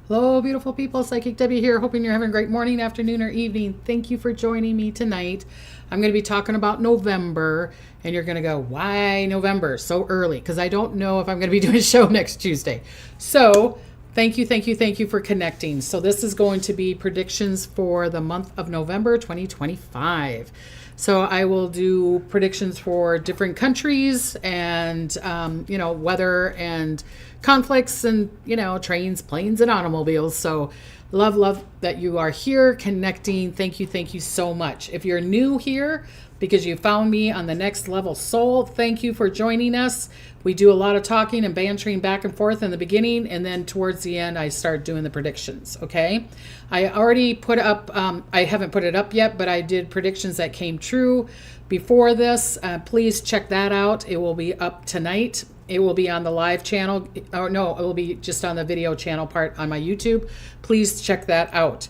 Hello, beautiful people. Psychic Debbie here. Hoping you're having a great morning, afternoon, or evening. Thank you for joining me tonight. I'm going to be talking about November, and you're going to go, why November so early? Because I don't know if I'm going to be doing a show next Tuesday. So thank you for connecting. So this is going to be predictions for the month of November 2025. So I will do predictions for different countries and, weather and conflicts and, trains, planes, and automobiles. So love that you are here connecting. Thank you so much. If you're new here because you found me on the Next Level Soul, thank you for joining us. We do a lot of talking and bantering back and forth in the beginning, and then towards the end, I start doing the predictions, okay? I already put up, I haven't put it up yet, but I did predictions that came true before this. Please check that out. It will be up tonight. It will be on the live channel, or no, it will be just on the video channel part on my YouTube. Please check that out.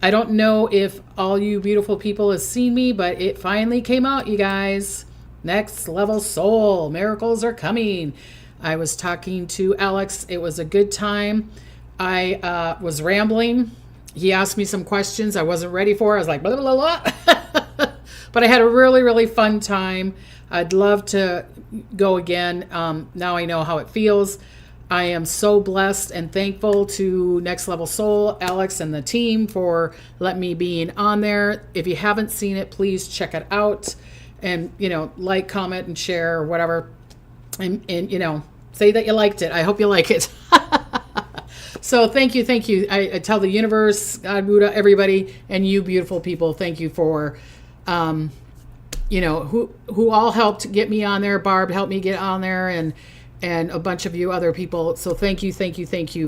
I don't know if all you beautiful people have seen me, but it finally came out, you guys. Next Level Soul, miracles are coming. I was talking to Alex. It was a good time. I was rambling. He asked me some questions I wasn't ready for. I was like, blah, blah, blah. But I had a really fun time. I'd love to go again. Now I know how it feels. I am so blessed and thankful to Next Level Soul, Alex, and the team for letting me being on there. If you haven't seen it, please check it out. And, like, comment, and share, or whatever. And say that you liked it. I hope you like it. So thank you. I tell the universe, God, Buddha, everybody, and you beautiful people, thank you for, who all helped get me on there. Barb helped me get on there, and a bunch of you other people. So thank you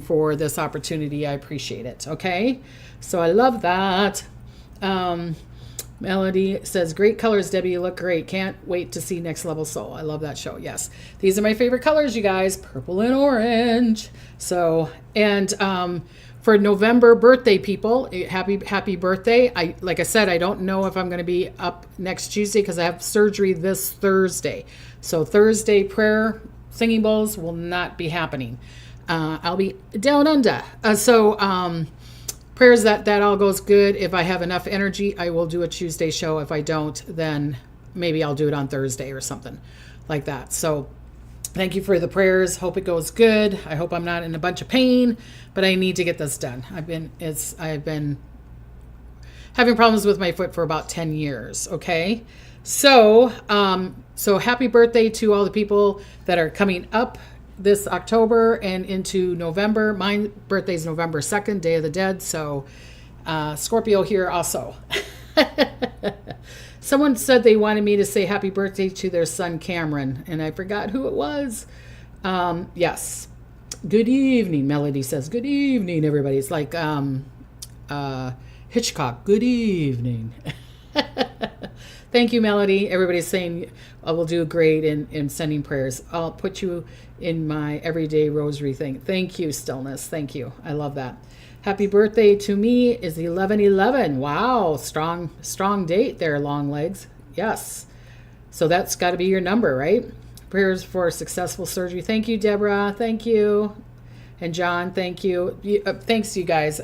for this opportunity. I appreciate it. Okay. So I love that. Melody says, great colors, Debbie. You look great. Can't wait to see Next Level Soul. I love that show. Yes. These are my favorite colors, you guys. Purple and orange. So, and for November birthday people, happy birthday. Like I said, I don't know if I'm going to be up next Tuesday because I have surgery this Thursday. So Thursday prayer singing bowls will not be happening. I'll be down under. Prayers that all goes good. If I have enough energy, I will do a Tuesday show. If I don't, then maybe I'll do it on Thursday or something like that. So thank you for the prayers. Hope it goes good. I hope I'm not in a bunch of pain, but I need to get this done. I've been having problems with my foot for about 10 years. Okay. So happy birthday to all the people that are coming up this October and into November. My birthday's November 2nd, Day of the Dead. So Scorpio here also. Someone said they wanted me to say happy birthday to their son Cameron, and I forgot who it was. Yes. Good evening, Melody says. Good evening, everybody. It's like Hitchcock. Good evening. Thank you, Melody. Everybody's saying I will do great in sending prayers. I'll put you in my everyday rosary thing. Thank you, Stillness. Thank you. I love that. Happy birthday to me is 11/11. Wow, strong date there, long legs. Yes. So that's got to be your number, right? Prayers for successful surgery. Thank you, Deborah. Thank you. And John, thank you. Thanks, you guys.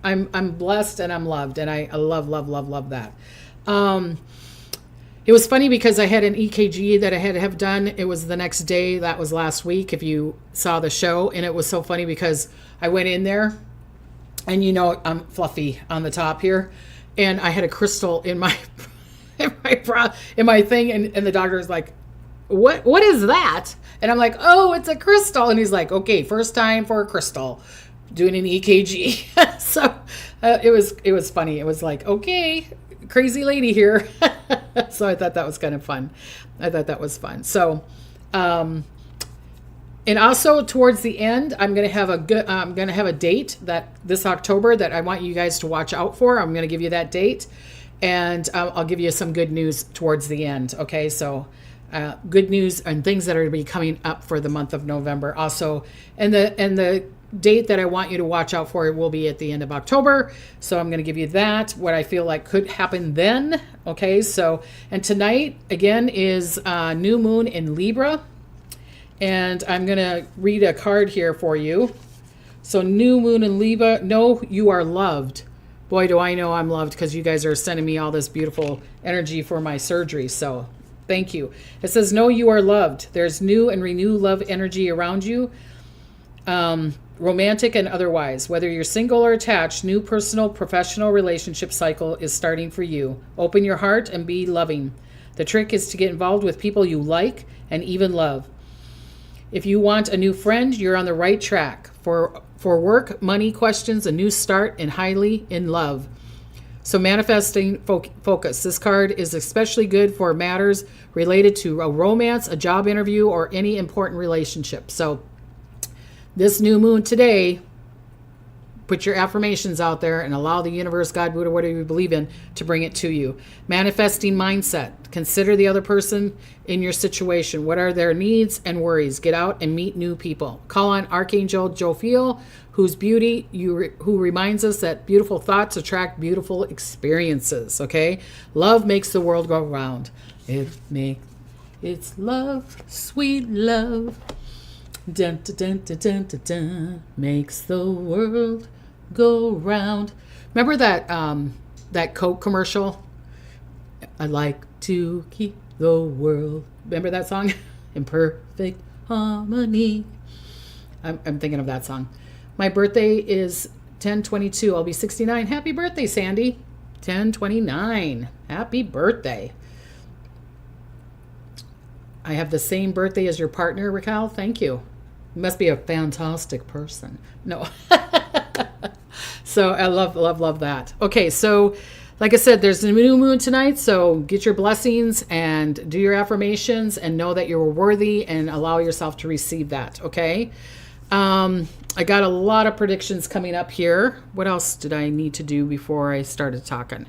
I'm blessed and I'm loved, and I love that. It was funny because I had an EKG that I had to have done. It was the next day. That was last week, if you saw the show. And it was so funny because I went in there, and I'm fluffy on the top here, and I had a crystal in my in my thing, and the doctor was like, what is that? And I'm like, oh, it's a crystal. And he's like, okay, first time for a crystal doing an EKG. So it was funny. It was like, okay, crazy lady here. So I thought that was kind of fun. So, and also towards the end, I'm going to have a date that this October that I want you guys to watch out for. I'm going to give you that date, and I'll give you some good news towards the end. Okay. So, good news and things that are going to be coming up for the month of November also. And the date that I want you to watch out for will be at the end of October. So I'm going to give you that, what I feel like could happen then. Okay. So, and tonight again is new moon in Libra. And I'm going to read a card here for you So new moon in Libra, know you are loved. Boy, do I know I'm loved because you guys are sending me all this beautiful energy for my surgery. So thank you. It says, know you are loved. There's new and renewed love energy around you, romantic and otherwise. Whether you're single or attached, new personal, professional relationship cycle is starting for you. Open your heart and be loving. The trick is to get involved with people you like and even love. If you want a new friend, you're on the right track. For work, money questions, a new start, and highly in love. So manifesting focus. This card is especially good for matters related to a romance, a job interview, or any important relationship. So this new moon today, put your affirmations out there and allow the universe, God, Buddha, whatever you believe in, to bring it to you. Manifesting mindset. Consider the other person in your situation. What are their needs and worries? Get out and meet new people. Call on Archangel Jophiel, whose beauty who reminds us that beautiful thoughts attract beautiful experiences. Okay, love makes the world go round. It's love, sweet love. Dun, dun, dun, dun, dun, dun, dun, makes the world go round. Remember that Coke commercial? I like to keep the world. Remember that song? In perfect harmony. I'm thinking of that song. My birthday is 10/22. I'll be 69. Happy birthday, Sandy. 10/29. Happy birthday. I have the same birthday as your partner, Raquel. Thank you. You must be a fantastic person. No. So I love that. Okay, so like I said, there's a new moon tonight, so get your blessings and do your affirmations and know that you're worthy and allow yourself to receive that, okay? I got a lot of predictions coming up here. What else did I need to do before I started talking?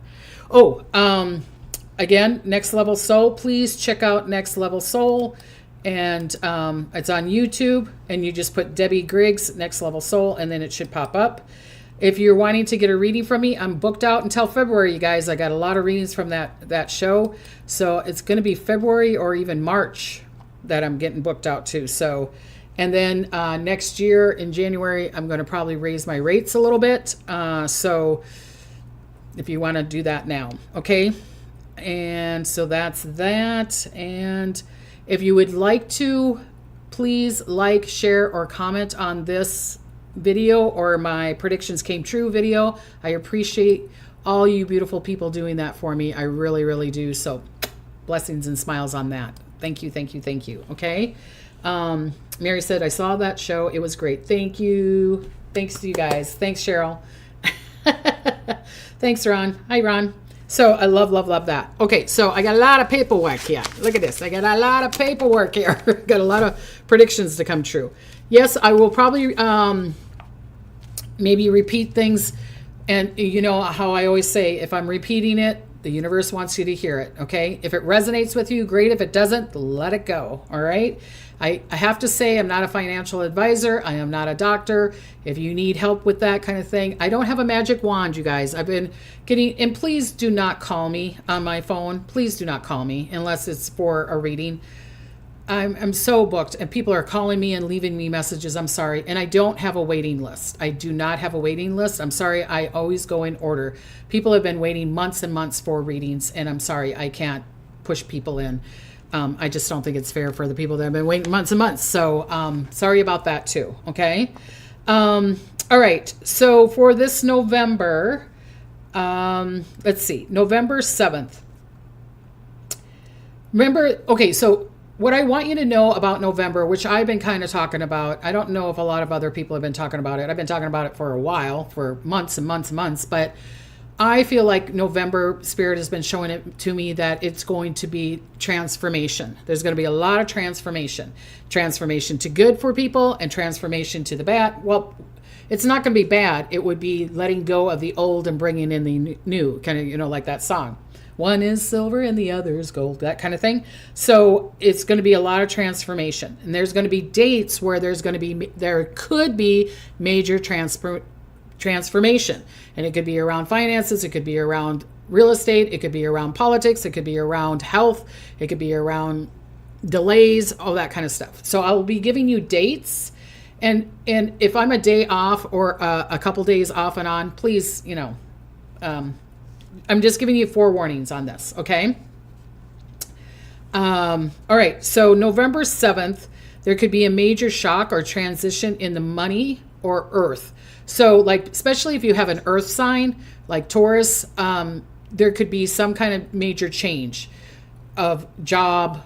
Again, Next Level Soul. Please check out Next Level Soul. And it's on YouTube. And you just put Debbie Griggs, Next Level Soul, and then it should pop up. If you're wanting to get a reading from me, I'm booked out until February, you guys. I got a lot of readings from that show. So it's going to be February or even March that I'm getting booked out to. So, and then next year in January, I'm going to probably raise my rates a little bit. So if you want to do that now, okay? And so that's that. And if you would like to, please like, share, or comment on this video or my predictions came true video. I appreciate all you beautiful people doing that for me. I really, really do. So blessings and smiles on that. Thank you, thank you, thank you. Okay. Mary said, I saw that show. It was great. Thank you. Thanks to you guys. Thanks, Cheryl. Thanks, Ron. Hi, Ron. So I love that. Okay, so I got a lot of paperwork here. Look at this. I got a lot of paperwork here. Got a lot of predictions to come true. Yes, I will probably maybe repeat things. And you know how I always say, if I'm repeating it, the universe wants you to hear it, okay? If it resonates with you, great. If it doesn't, let it go, all right? I have to say I'm not a financial advisor. I am not a doctor. If you need help with that kind of thing, I don't have a magic wand, you guys. I've been getting, and please do not call me on my phone. Please do not call me unless it's for a reading. I'm so booked and people are calling me and leaving me messages. I'm sorry. And I don't have a waiting list. I do not have a waiting list. I'm sorry. I always go in order. People have been waiting months and months for readings, and I'm sorry. I can't push people in. I just don't think it's fair for the people that have been waiting months and months. So sorry about that too. Okay. All right. So for this November, let's see, November 7th. Remember, okay, so what I want you to know about November, which I've been kind of talking about, I don't know if a lot of other people have been talking about it. I've been talking about it for a while, for months and months and months, but I feel like November Spirit has been showing it to me that it's going to be transformation. There's going to be a lot of transformation. Transformation to good for people and transformation to the bad. Well, it's not going to be bad. It would be letting go of the old and bringing in the new, kind of, you know, like that song. One is silver and the other is gold, that kind of thing. So it's going to be a lot of transformation. And there's going to be dates where there could be major transformation. And it could be around finances. It could be around real estate. It could be around politics. It could be around health. It could be around delays, all that kind of stuff. So I will be giving you dates. And if I'm a day off or a couple days off and on, please, I'm just giving you forewarnings on this, okay? All right, so November 7th, there could be a major shock or transition in the money or earth. So like, especially if you have an earth sign, like Taurus, there could be some kind of major change of job,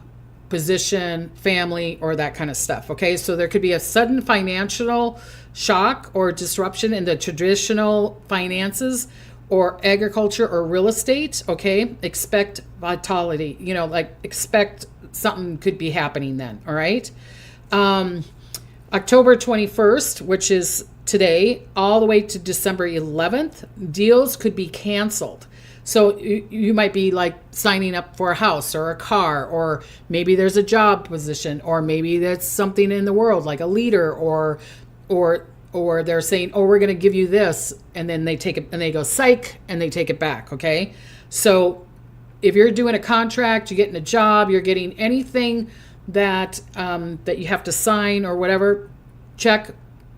position, family, or that kind of stuff. Okay, so there could be a sudden financial shock or disruption in the traditional finances or agriculture or real estate. Okay, expect vitality, like expect something could be happening then. All right. October 21st, which is today, all the way to December 11th, deals could be canceled. So you might be like signing up for a house or a car, or maybe there's a job position, or maybe that's something in the world like a leader, or they're saying, oh, we're going to give you this, and then they take it and they go psych and they take it back. Okay. So if you're doing a contract, you're getting a job, you're getting anything that you have to sign or whatever, check,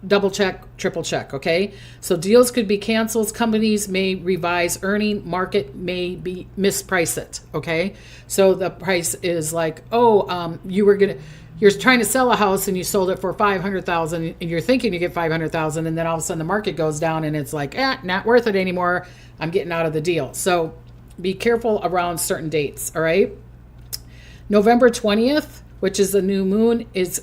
double check, triple check. Okay. So deals could be canceled. Companies may revise earning, market may be misprice it. Okay. So the price is like, you're trying to sell a house and you sold it for 500,000 and you're thinking you get 500,000, and then all of a sudden the market goes down and it's like, not worth it anymore. I'm getting out of the deal. So be careful around certain dates. All right. November 20th, which is the new moon, is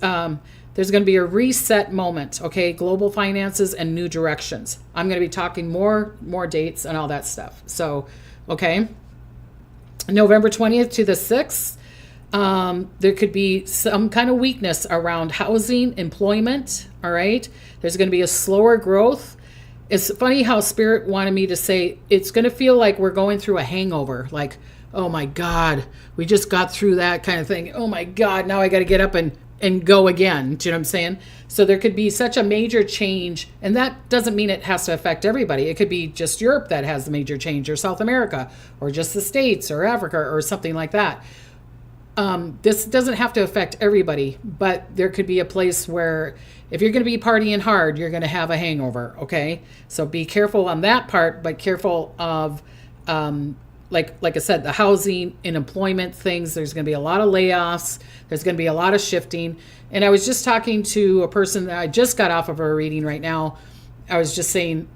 there's going to be a reset moment. Okay. Global finances and new directions. I'm going to be talking more dates and all that stuff. So, okay. November 20th to the 6th. There could be some kind of weakness around housing, employment. All right. There's going to be a slower growth. It's funny how Spirit wanted me to say it's going to feel like we're going through a hangover. Like, oh my God, we just got through that kind of thing. Oh my God, now I got to get up and go again. Do you know what I'm saying? So there could be such a major change, and that doesn't mean it has to affect everybody. It could be just Europe that has the major change, or South America, or just the States, or Africa, or something like that. This doesn't have to affect everybody, but there could be a place where if you're going to be partying hard, you're going to have a hangover. Okay. So be careful on that part, but careful of, like I said, the housing and employment things. There's going to be a lot of layoffs. There's going to be a lot of shifting. And I was just talking to a person that I just got off of a reading right now. I was just saying,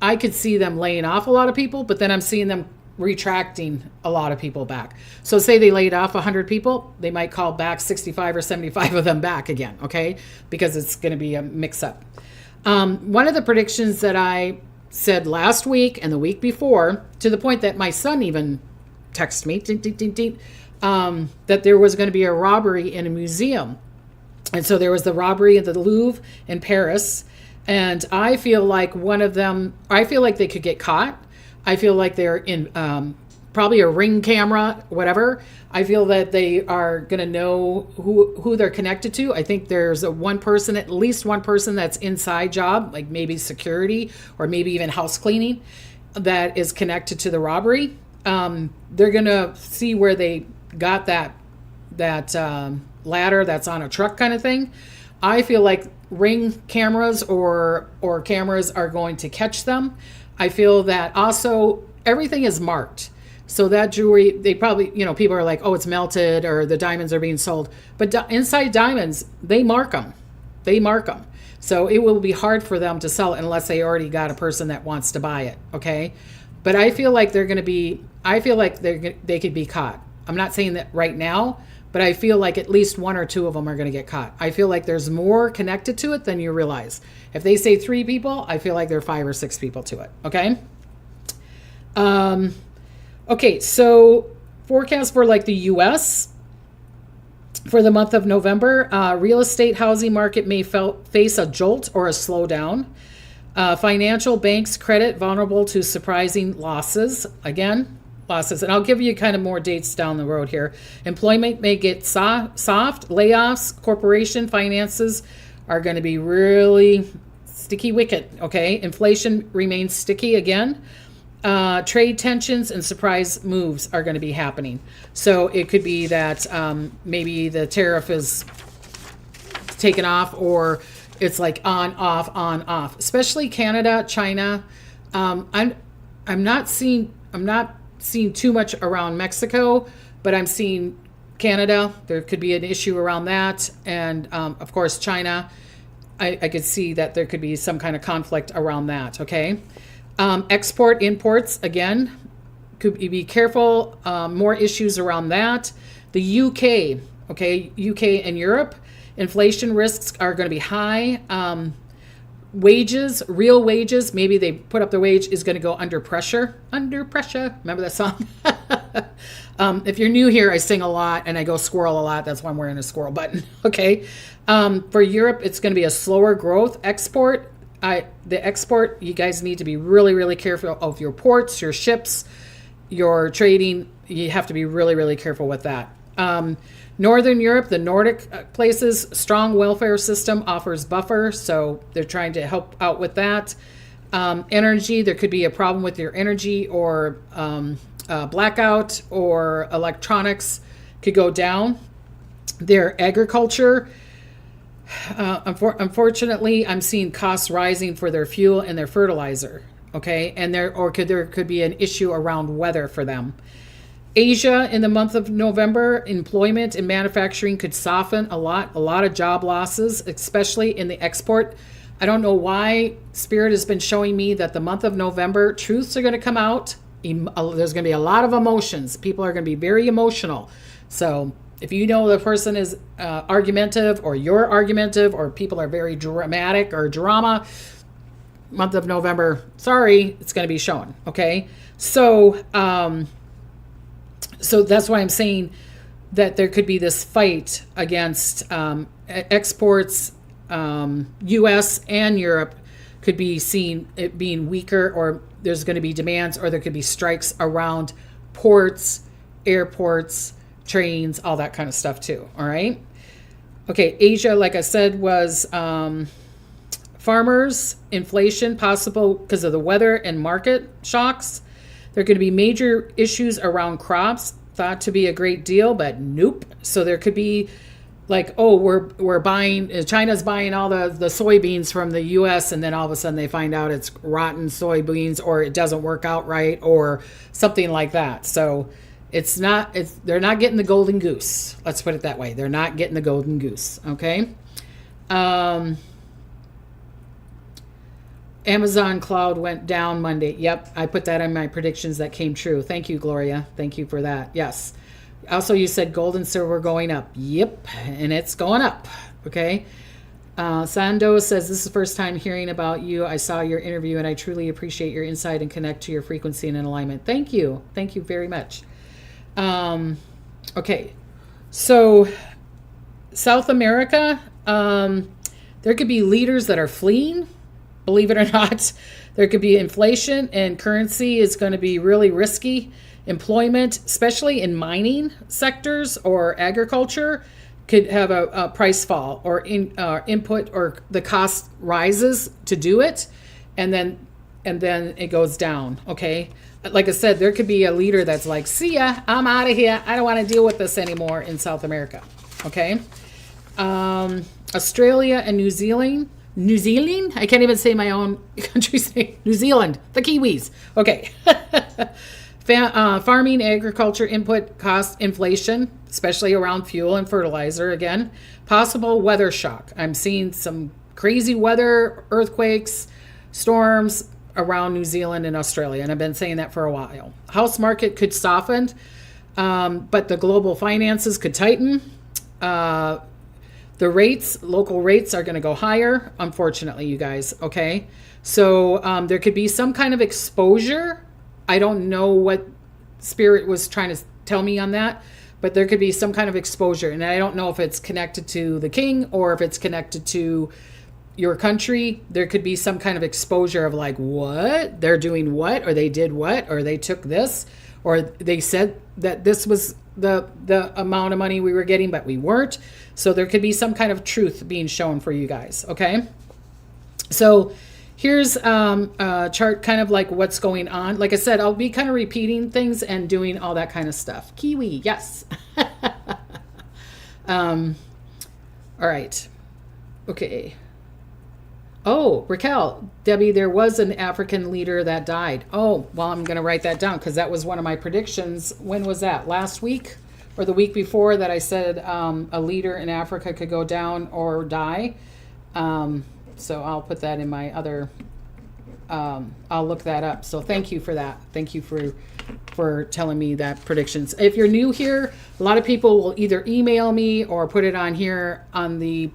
I could see them laying off a lot of people, but then I'm seeing them retracting a lot of people back. So say they laid off 100 people, they might call back 65 or 75 of them back again. Okay. Because it's going to be a mix up. One of the predictions that I said last week and the week before, to the point that my son even texted me, that there was going to be a robbery in a museum. And so there was the robbery at the Louvre in Paris. And I feel like I feel like they could get caught. I feel like they're in probably a ring camera, whatever. I feel that they are going to know who they're connected to. I think there's at least one person that's inside job, like maybe security or maybe even house cleaning, that is connected to the robbery. They're going to see where they got that ladder that's on a truck kind of thing. I feel like ring cameras or cameras are going to catch them. I feel that also everything is marked. So that jewelry, they probably, people are like, oh, it's melted or the diamonds are being sold. But inside diamonds, they mark them. So it will be hard for them to sell it unless they already got a person that wants to buy it. Okay. But I feel like they could be caught. I'm not saying that right now, but I feel like at least one or two of them are going to get caught. I feel like there's more connected to it than you realize. If they say 3 people, I feel like there are 5 or 6 people to it. Okay. Okay. So forecast for like the U.S. for the month of November, real estate housing market may face a jolt or a slowdown. Financial banks credit vulnerable to surprising losses. Again, losses. And I'll give you kind of more dates down the road here. Employment may get soft. Layoffs, corporation finances are going to be really sticky wicket. Okay. Inflation remains sticky again. Trade tensions and surprise moves are going to be happening. So it could be that maybe the tariff is taken off, or It's like on, off, especially Canada, China. I'm not seeing too much around Mexico, but I'm seeing Canada. There could be an issue around that. And of course, China, I could see that there could be some kind of conflict around that. Okay. Export, imports, again, could be careful. More issues around that. The UK, okay, UK and Europe, inflation risks are going to be high. Wages, real wages, maybe they put up the wage, is going to go under pressure. Under pressure. Remember that song? If you're new here, I sing a lot and I go squirrel a lot. That's why I'm wearing a squirrel button. Okay. For Europe, it's going to be a slower growth. Export, the export, you guys need to be really, really careful of your ports, your ships, your trading. You have to be really, really careful with that. Northern Europe, the Nordic places, strong welfare system offers buffer, so they're trying to help out with that. Energy, there could be a problem with your energy, or blackout, or electronics could go down. Their agriculture, unfortunately, I'm seeing costs rising for their fuel and their fertilizer. Okay, and there could be an issue around weather for them. Asia, in the month of November, employment and manufacturing could soften a lot of job losses, especially in the export. I don't know why Spirit has been showing me that the month of November, truths are going to come out. There's going to be a lot of emotions. People are going to be very emotional. So if you know the person is argumentative, or you're argumentative, or people are very dramatic or drama, month of November, sorry, it's going to be shown. Okay. So that's why I'm saying that there could be this fight against exports. U.S. and Europe could be seen it being weaker, or there's going to be demands, or there could be strikes around ports, airports, trains, all that kind of stuff too. All right. Okay. Asia, like I said, was farmers, inflation, possible because of the weather and market shocks. There are going to be major issues around crops, thought to be a great deal, but nope. So there could be like, oh, we're buying, China's buying all the soybeans from the U.S., and then all of a sudden they find out it's rotten soybeans, or it doesn't work out right, or something like that. So they're not getting the golden goose. Let's put it that way. They're not getting the golden goose. Okay. Amazon cloud went down Monday. Yep, I put that in my predictions that came true. Thank you, Gloria. Thank you for that. Yes. Also, you said gold and silver going up. Yep, and it's going up. Okay. Sando says, this is the first time hearing about you. I saw your interview, and I truly appreciate your insight and connect to your frequency and in alignment. Thank you. Thank you very much. Okay. So South America, there could be leaders that are fleeing. Believe it or not, there could be inflation, and currency is going to be really risky. Employment, especially in mining sectors or agriculture, could have a price fall, or input, or the cost rises to do it, and then it goes down. Okay, like I said, there could be a leader that's like, see ya, I'm out of here. I don't want to deal with this anymore in South America. Okay, Australia and New Zealand. I can't even say my own country's name. New Zealand, the Kiwis. Okay. Farming, agriculture, input cost inflation, especially around fuel and fertilizer. Again, possible weather shock. I'm seeing some crazy weather, earthquakes, storms around New Zealand and Australia, and I've been saying that for a while. House market could soften, but the global finances could tighten. The rates, local rates, are going to go higher, unfortunately, you guys. Okay. So there could be some kind of exposure. I don't know what Spirit was trying to tell me on that, but there could be some kind of exposure. And I don't know if it's connected to the king or if it's connected to your country. There could be some kind of exposure of like, what? They're doing what? Or they did what? Or they took this? Or they said that this was the amount of money we were getting, but we weren't. So there could be some kind of truth being shown for you guys. Okay. So here's a chart, kind of like what's going on. Like I said, I'll be kind of repeating things and doing all that kind of stuff. Kiwi. Yes. All right. Okay. Oh, Raquel, Debbie, there was an African leader that died. Oh, well, I'm going to write that down because that was one of my predictions. When was that? Last week or the week before that I said a leader in Africa could go down or die. So I'll put that in my other, I'll look that up. So thank you for that. Thank you for telling me that predictions. If you're new here, a lot of people will either email me or put it on here on the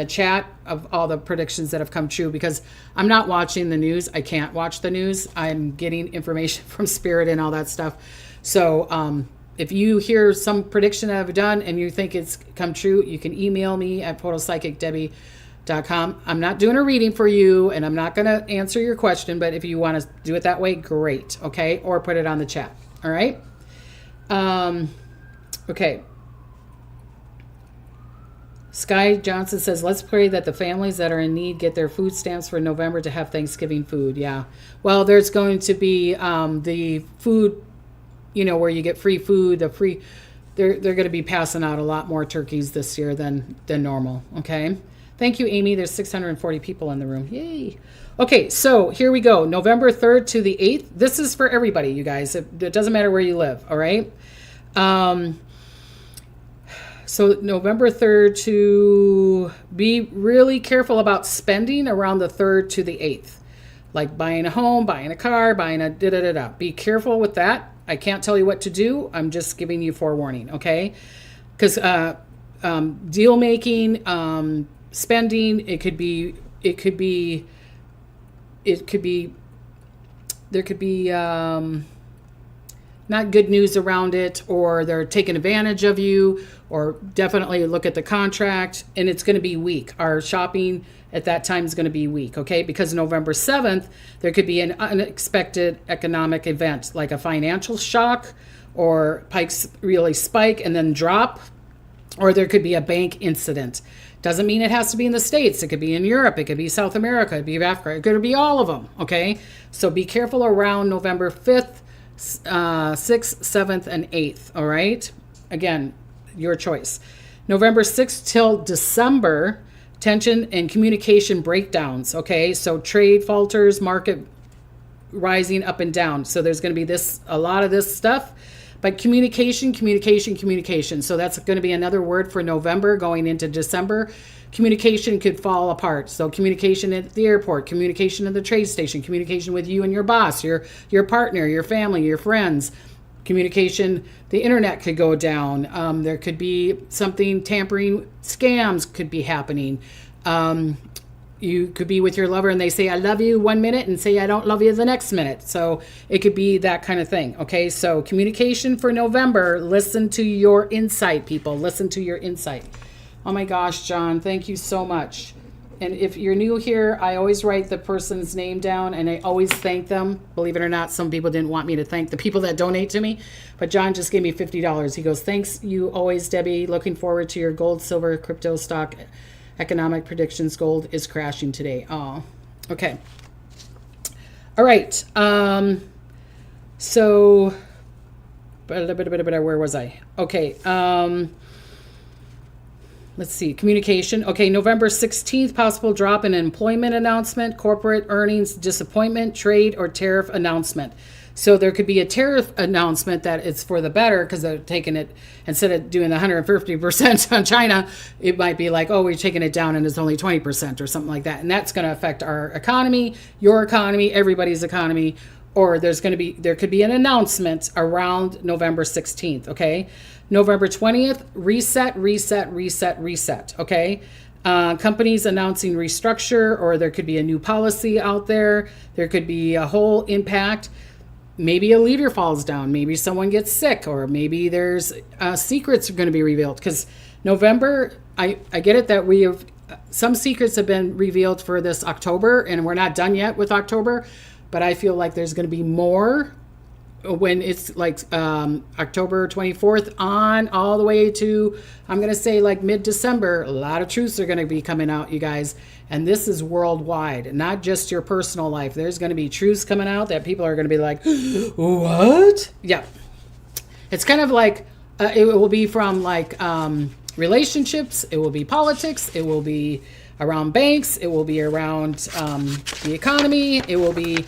chat of all the predictions that have come true, because I'm not watching the news. I can't watch the news. I'm getting information from Spirit and all that stuff. So if you hear some prediction that I've done and you think it's come true, you can email me at portalpsychicdebbie.com. I'm not doing a reading for you and I'm not going to answer your question, but if you want to do it that way, great. Okay. Or put it on the chat. All right. Okay. Sky Johnson says, let's pray that the families that are in need get their food stamps for November to have Thanksgiving food. Yeah. Well, there's going to be the food, where you get free food, they're going to be passing out a lot more turkeys this year than normal. Okay. Thank you, Amy. There's 640 people in the room. Yay. Okay. So here we go. November 3rd to the 8th. This is for everybody, you guys. It doesn't matter where you live. All right. So November 3rd to be really careful about spending around the 3rd to the 8th. Like buying a home, buying a car, buying a da-da-da-da. Be careful with that. I can't tell you what to do. I'm just giving you forewarning, okay? Because deal making, spending, there could be not good news around it, or they're taking advantage of you, or definitely look at the contract, and it's going to be weak. Our shopping at that time is going to be weak, okay? Because November 7th, there could be an unexpected economic event, like a financial shock, or pikes really spike and then drop, or there could be a bank incident. Doesn't mean it has to be in the States. It could be in Europe. It could be South America. It could be Africa. It could be all of them, okay? So be careful around November 5th, 6th, 7th, and 8th, all right? Again, your choice. November 6th till December, tension and communication breakdowns, okay? So trade falters, market rising up and down. So there's going to be a lot of this stuff. But communication. So that's going to be another word for November going into December. Communication could fall apart. So communication at the airport, communication at the trade station, communication with you and your boss, your partner, your family, your friends. Communication, the internet could go down. There could be something tampering, scams could be happening. You could be with your lover and they say, I love you 1 minute and say, I don't love you the next minute. So it could be that kind of thing. Okay. So communication for November, listen to your insight, people. Listen to your insight. Oh my gosh, John, thank you so much. And if you're new here, I always write the person's name down and I always thank them. Believe it or not, some people didn't want me to thank the people that donate to me, but John just gave me $50. He goes, thanks you always, Debbie. Looking forward to your gold, silver, crypto, stock, economic predictions. Gold is crashing today. Oh, okay. All right. So, where was I? Okay. Let's see, communication. Okay, November 16th, possible drop in employment announcement, corporate earnings disappointment, trade or tariff announcement. So there could be a tariff announcement that it's for the better because they're taking it, instead of doing the 150% on China, it might be like, oh, we're taking it down and it's only 20% or something like that. And that's going to affect our economy, your economy, everybody's economy. Or there could be an announcement around November 16th, okay? November 20th, reset, okay? Companies announcing restructure, or there could be a new policy out there. There could be a whole impact. Maybe a leader falls down. Maybe someone gets sick, or maybe there's secrets are going to be revealed. Because November, I get it that we have, some secrets have been revealed for this October, and we're not done yet with October. But I feel like there's going to be more when it's like October 24th on all the way to, I'm going to say like mid-December. A lot of truths are going to be coming out, you guys. And this is worldwide, not just your personal life. There's going to be truths coming out that people are going to be like, what? Yeah. It's kind of like, it will be from like relationships. It will be politics. It will be around banks. It will be around the economy. It will be,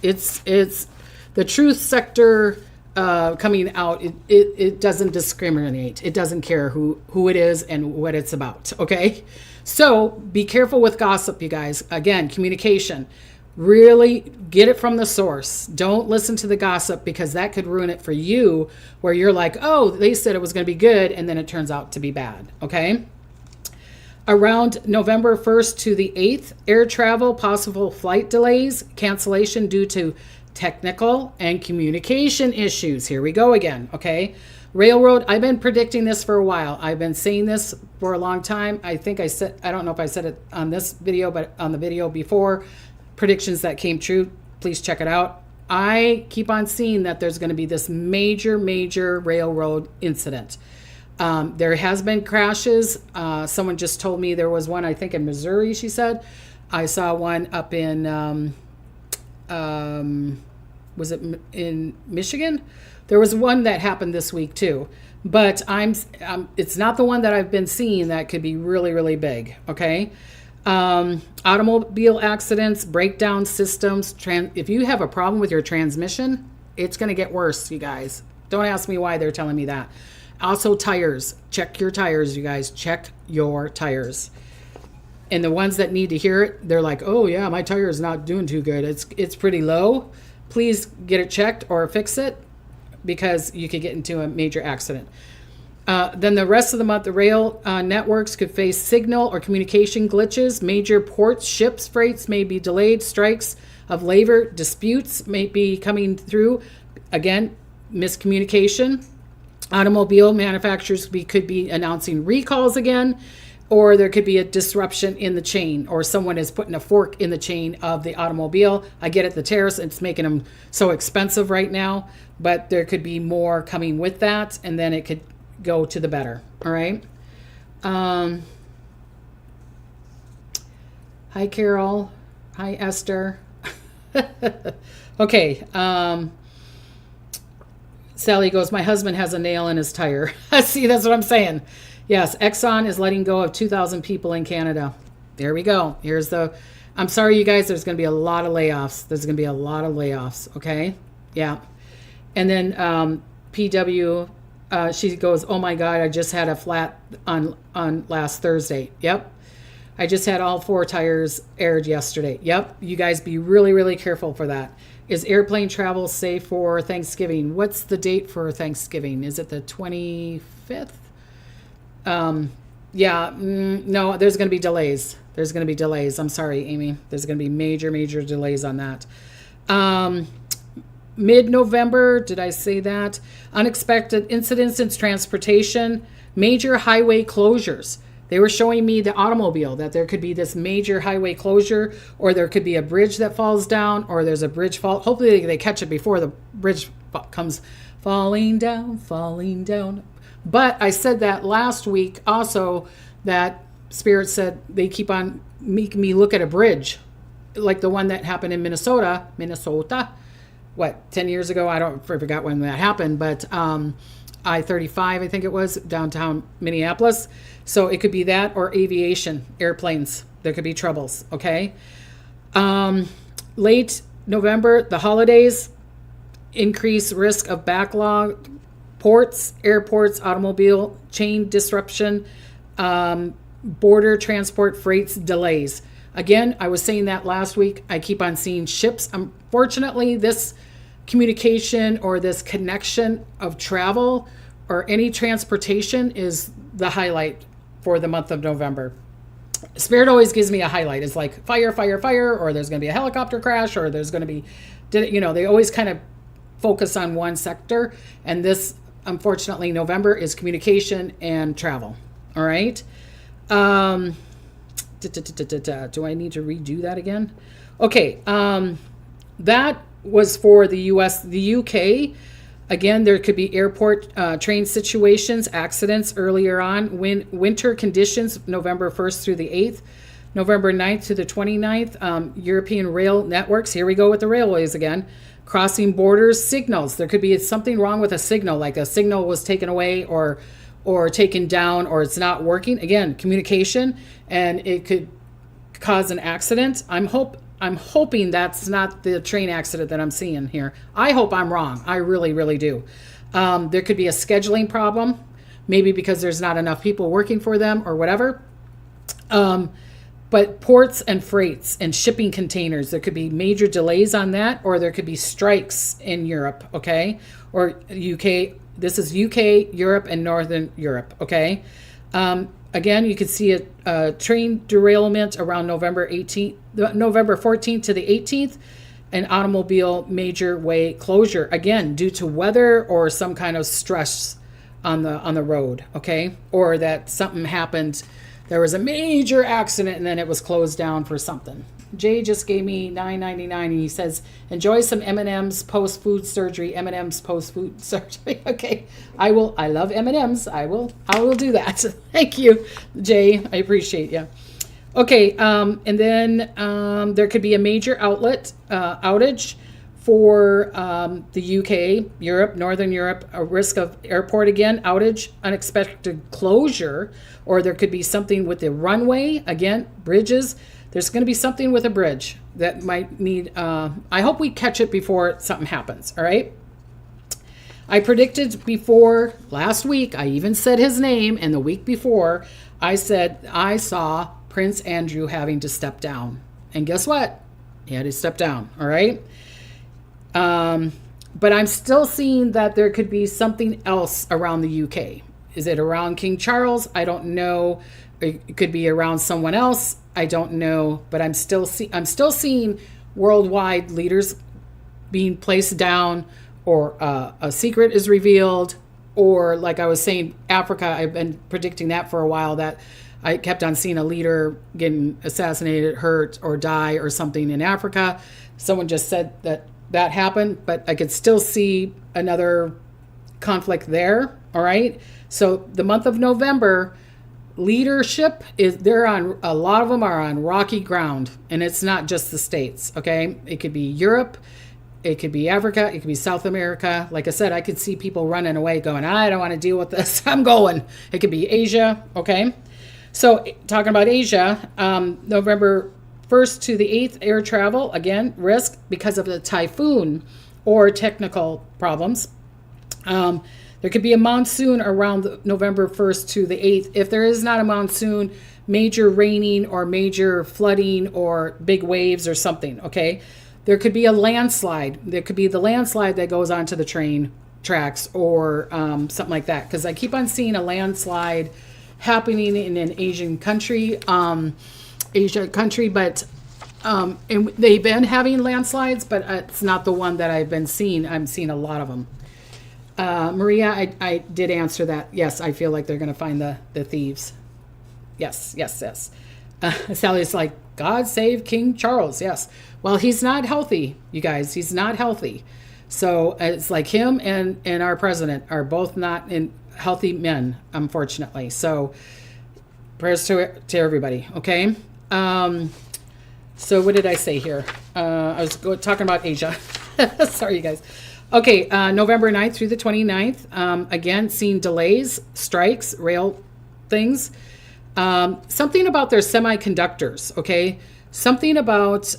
it's the truth sector coming out. It doesn't discriminate. It doesn't care who it is and what it's about. Okay. So be careful with gossip, you guys. Again, communication. Really get it from the source. Don't listen to the gossip, because that could ruin it for you, where you're like, oh, they said it was going to be good, and then it turns out to be bad. Okay. Around November 1st to the 8th, air travel, possible flight delays, cancellation due to technical and communication issues. Here we go again. Okay. Railroad, I've been predicting this for a while. I've been saying this for a long time. I think I don't know if I said it on this video, but on the video before, predictions that came true. Please check it out. I keep on seeing that there's going to be this major railroad incident. There has been crashes. Someone just told me there was one, I think in Missouri, she said. I saw one up in, was it in Michigan? There was one that happened this week too. But it's not the one that I've been seeing that could be really big. Okay. Automobile accidents, breakdown systems. If you have a problem with your transmission, it's going to get worse, you guys. Don't ask me why they're telling me that. Also, tires. Check your tires, you guys. Check your tires. And the ones that need to hear it, they're like, oh yeah, my tire is not doing too good. It's pretty low. Please get it checked or fix it, because you could get into a major accident. Then the rest of the month, the rail networks could face signal or communication glitches. Major ports, ships, freights may be delayed. Strikes of labor disputes may be coming through. Again, miscommunication. Automobile manufacturers could be announcing recalls again, or there could be a disruption in the chain, or someone is putting a fork in the chain of the automobile. I get it, the tariffs, it's making them so expensive right now, but there could be more coming with that, and then it could go to the better. All right. Hi, Carol. Hi, Esther. Okay. Sally goes, my husband has a nail in his tire. See, that's what I'm saying. Yes, Exxon is letting go of 2,000 people in Canada. There we go. I'm sorry, you guys, there's going to be a lot of layoffs. Okay. Yeah. And then PW, she goes, oh my God, I just had a flat on last Thursday. Yep. I just had all 4 tires aired yesterday. Yep. You guys be really careful for that. Is airplane travel safe for Thanksgiving? What's the date for Thanksgiving? Is it the 25th? No, there's going to be delays. I'm sorry, Amy. There's going to be major delays on that. Mid-November, did I say that? Unexpected incidents in transportation, major highway closures. They were showing me the automobile, that there could be this major highway closure, or there could be a bridge that falls down, or there's a bridge fall. Hopefully they catch it before the bridge comes falling down. But I said that last week also, that Spirit said they keep on making me look at a bridge, like the one that happened in Minnesota. What, 10 years ago? I forgot when that happened, but I-35, I think it was, downtown Minneapolis. So it could be that, or aviation, airplanes. There could be troubles, okay? Late November, the holidays, increase risk of backlog, ports, airports, automobile, chain disruption, border transport, freights, delays. Again, I was saying that last week. I keep on seeing ships. Unfortunately, this communication or this connection of travel or any transportation is the highlight for the month of November. Spirit always gives me a highlight. It's like fire, or there's going to be a helicopter crash, or there's going to be, they always kind of focus on one sector. And this, unfortunately, November is communication and travel. All right. Do I need to redo that again? Okay. That was for the US. The UK, again, there could be airport train situations, accidents earlier on. Winter conditions, November 1st through the 8th. November 9th to the 29th. European rail networks. Here we go with the railways again. Crossing borders, signals. There could be something wrong with a signal, like a signal was taken away or or taken down, or it's not working. Again, communication, and it could cause an accident. I'm hoping that's not the train accident that I'm seeing here. I hope I'm wrong. I really, really do. There could be a scheduling problem, maybe because there's not enough people working for them or whatever. But ports and freights and shipping containers, there could be major delays on that, or there could be strikes in Europe, okay? Or UK. This is UK, Europe, and Northern Europe, okay? Again, you could see a train derailment around November 14th to the 18th, an automobile major way closure, again, due to weather or some kind of stress on the road, okay? Or that something happened, there was a major accident and then it was closed down for something. Jay just gave me $9.99 and he says, enjoy some M&Ms post-food surgery. M&Ms post-food surgery. Okay. I love M&Ms. I will do that. Thank you, Jay. I appreciate you. Okay. And then there could be a major outage for the UK, Europe, Northern Europe, a risk of airport again, outage, unexpected closure, or there could be something with the runway, again, bridges. There's going to be something with a bridge that might need, I hope we catch it before something happens, all right? I predicted before last week, I even said his name, and the week before, I said I saw Prince Andrew having to step down. And guess what? He had to step down, all right? But I'm still seeing that there could be something else around the UK. Is it around King Charles? I don't know. It could be around someone else. I don't know. But I'm still seeing worldwide leaders being placed down, or a secret is revealed, or like I was saying, Africa. I've been predicting that for a while. That I kept on seeing a leader getting assassinated, hurt, or die, or something in Africa. Someone just said that happened, but I could still see another conflict there. All right. So the month of November, leadership a lot of them are on rocky ground, and it's not just the States. Okay. It could be Europe. It could be Africa. It could be South America. Like I said, I could see people running away going, I don't want to deal with this. I'm going. It could be Asia. Okay. So talking about Asia, November 1st to the 8th, air travel, again, risk because of the typhoon or technical problems. There could be a monsoon around November 1st to the 8th. If there is not a monsoon, major raining or major flooding or big waves or something, okay? There could be a landslide. There could be the landslide that goes onto the train tracks or something like that, because I keep on seeing a landslide happening in an Asian country, but and they've been having landslides, but it's not the one that I've been seeing. I'm seeing a lot of them. Maria, I did answer that. Yes, I feel like they're going to find the thieves. Yes. Sally's like, God save King Charles. Yes. Well, he's not healthy, you guys. He's not healthy. So it's like him and our president are both not in healthy men, unfortunately. So prayers to everybody. Okay. So what did I say here? I was talking about Asia. Sorry, you guys. Okay, November 9th through the 29th. Again, seeing delays, strikes, rail things. Something about their semiconductors, okay? Something about,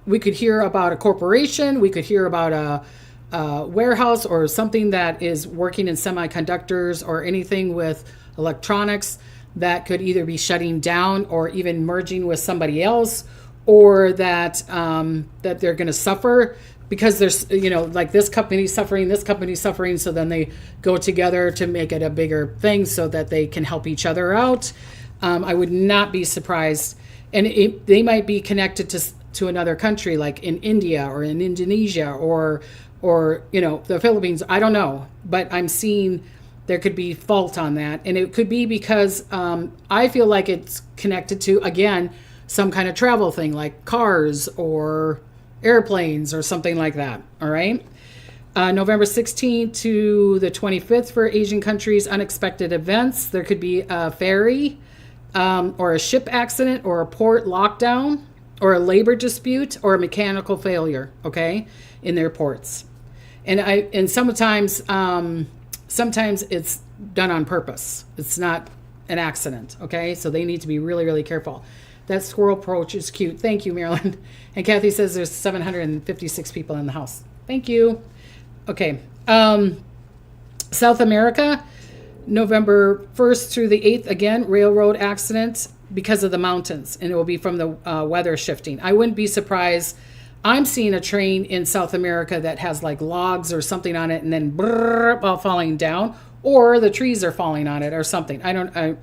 we could hear about a corporation, we could hear about a warehouse or something that is working in semiconductors or anything with electronics that could either be shutting down or even merging with somebody else, or that that they're going to suffer because there's, like this company's suffering, so then they go together to make it a bigger thing so that they can help each other out. I would not be surprised, and they might be connected to another country, like in India or in Indonesia or the Philippines. I don't know, but I'm seeing there could be fault on that, and it could be because I feel like it's connected to, again, some kind of travel thing like cars or airplanes or something like that. All right. November 16th to the 25th for Asian countries, unexpected events. There could be a ferry or a ship accident or a port lockdown or a labor dispute or a mechanical failure, okay, in their ports. And sometimes sometimes it's done on purpose. It's not an accident, okay? So they need to be really, really careful. That squirrel approach is cute. Thank you, Marilyn. And Kathy says there's 756 people in the house. Thank you. Okay. South America, November 1st through the 8th, again, railroad accident because of the mountains, and it will be from the weather shifting. I wouldn't be surprised. I'm seeing a train in South America that has like logs or something on it and then all falling down, or the trees are falling on it or something. I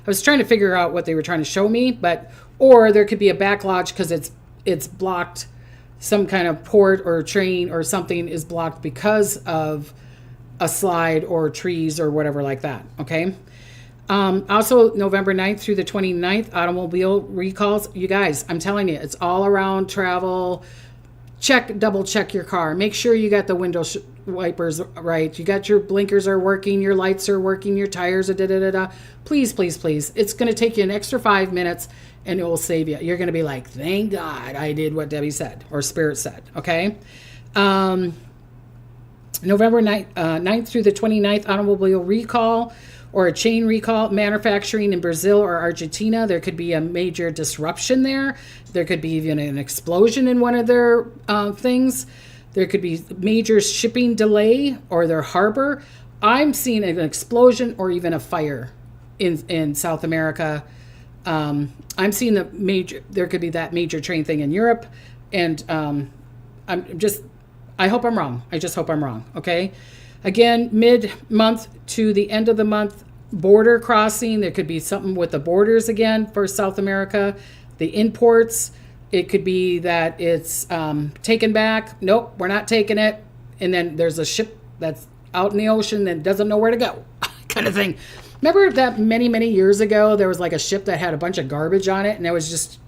was trying to figure out what they were trying to show me, or there could be a backlog because it's blocked. Some kind of port or train or something is blocked because of a slide or trees or whatever like that. Okay. Also, November 9th through the 29th, automobile recalls. You guys, I'm telling you, it's all around travel. Double check your car. Make sure you got the window wipers right. You got your blinkers are working, your lights are working, your tires are da-da-da-da. Please, please, please. It's going to take you an extra 5 minutes and it will save you. You're going to be like, thank God I did what Debbie said or Spirit said. Okay. November 9th through the 29th, automobile recall or a chain recall, manufacturing in Brazil or Argentina. There could be a major disruption there. There could be even an explosion in one of their things. There could be major shipping delay or their harbor. I'm seeing an explosion or even a fire in South America. I'm seeing there could be that major train thing in Europe. And I hope I'm wrong. I just hope I'm wrong. Okay. Again, mid-month to the end of the month, border crossing. There could be something with the borders again for South America. The imports, it could be that it's taken back. Nope, we're not taking it. And then there's a ship that's out in the ocean that doesn't know where to go kind of thing. Remember that many, many years ago, there was like a ship that had a bunch of garbage on it and it was just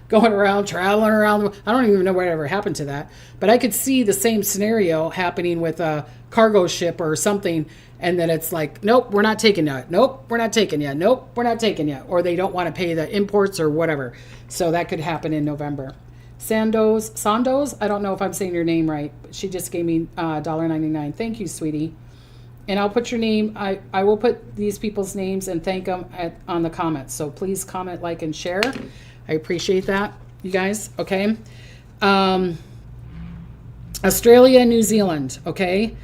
going around, traveling around. I don't even know whatever happened to that. But I could see the same scenario happening with a cargo ship or something. And then it's like, nope, we're not taking that. Nope, we're not taking you. Nope, we're not taking you. Or they don't want to pay the imports or whatever. So that could happen in November. Sandoz, I don't know if I'm saying your name right. But she just gave me $1.99. Thank you, sweetie. And I'll put your name. I will put these people's names and thank them on the comments. So please comment, like, and share. I appreciate that, you guys. Okay. Australia, New Zealand. Okay.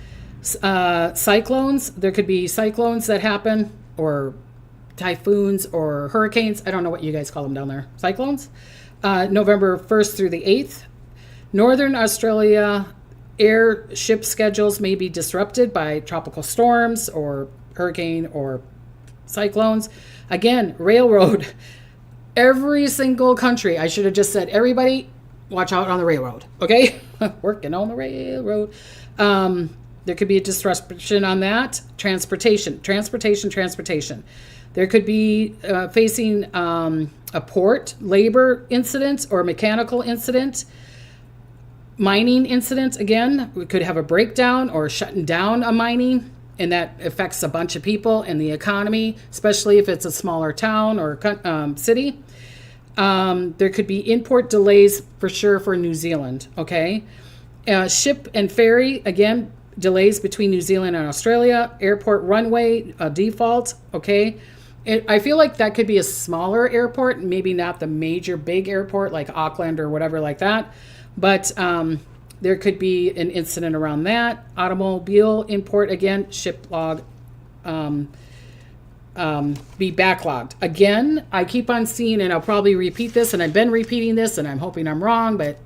Cyclones. There could be cyclones that happen, or typhoons or hurricanes. I don't know what you guys call them down there. Cyclones. November 1st through the 8th. Northern Australia, airship schedules may be disrupted by tropical storms or hurricane or cyclones. Again, railroad. Every single country, I should have just said, everybody, watch out on the railroad, okay? Working on the railroad. There could be a disruption on that. Transportation. There could be facing a port, labor incident or mechanical incident. Mining incident, again, we could have a breakdown or shutting down a mining, and that affects a bunch of people and the economy, especially if it's a smaller town or city. There could be import delays for sure for New Zealand, okay? Ship and ferry, again, delays between New Zealand and Australia. Airport runway, default, okay? I feel like that could be a smaller airport, maybe not the major big airport like Auckland or whatever like that. But there could be an incident around that. Automobile import, again, ship log, be backlogged. Again, I keep on seeing, and I'll probably repeat this, and I've been repeating this, and I'm hoping I'm wrong, but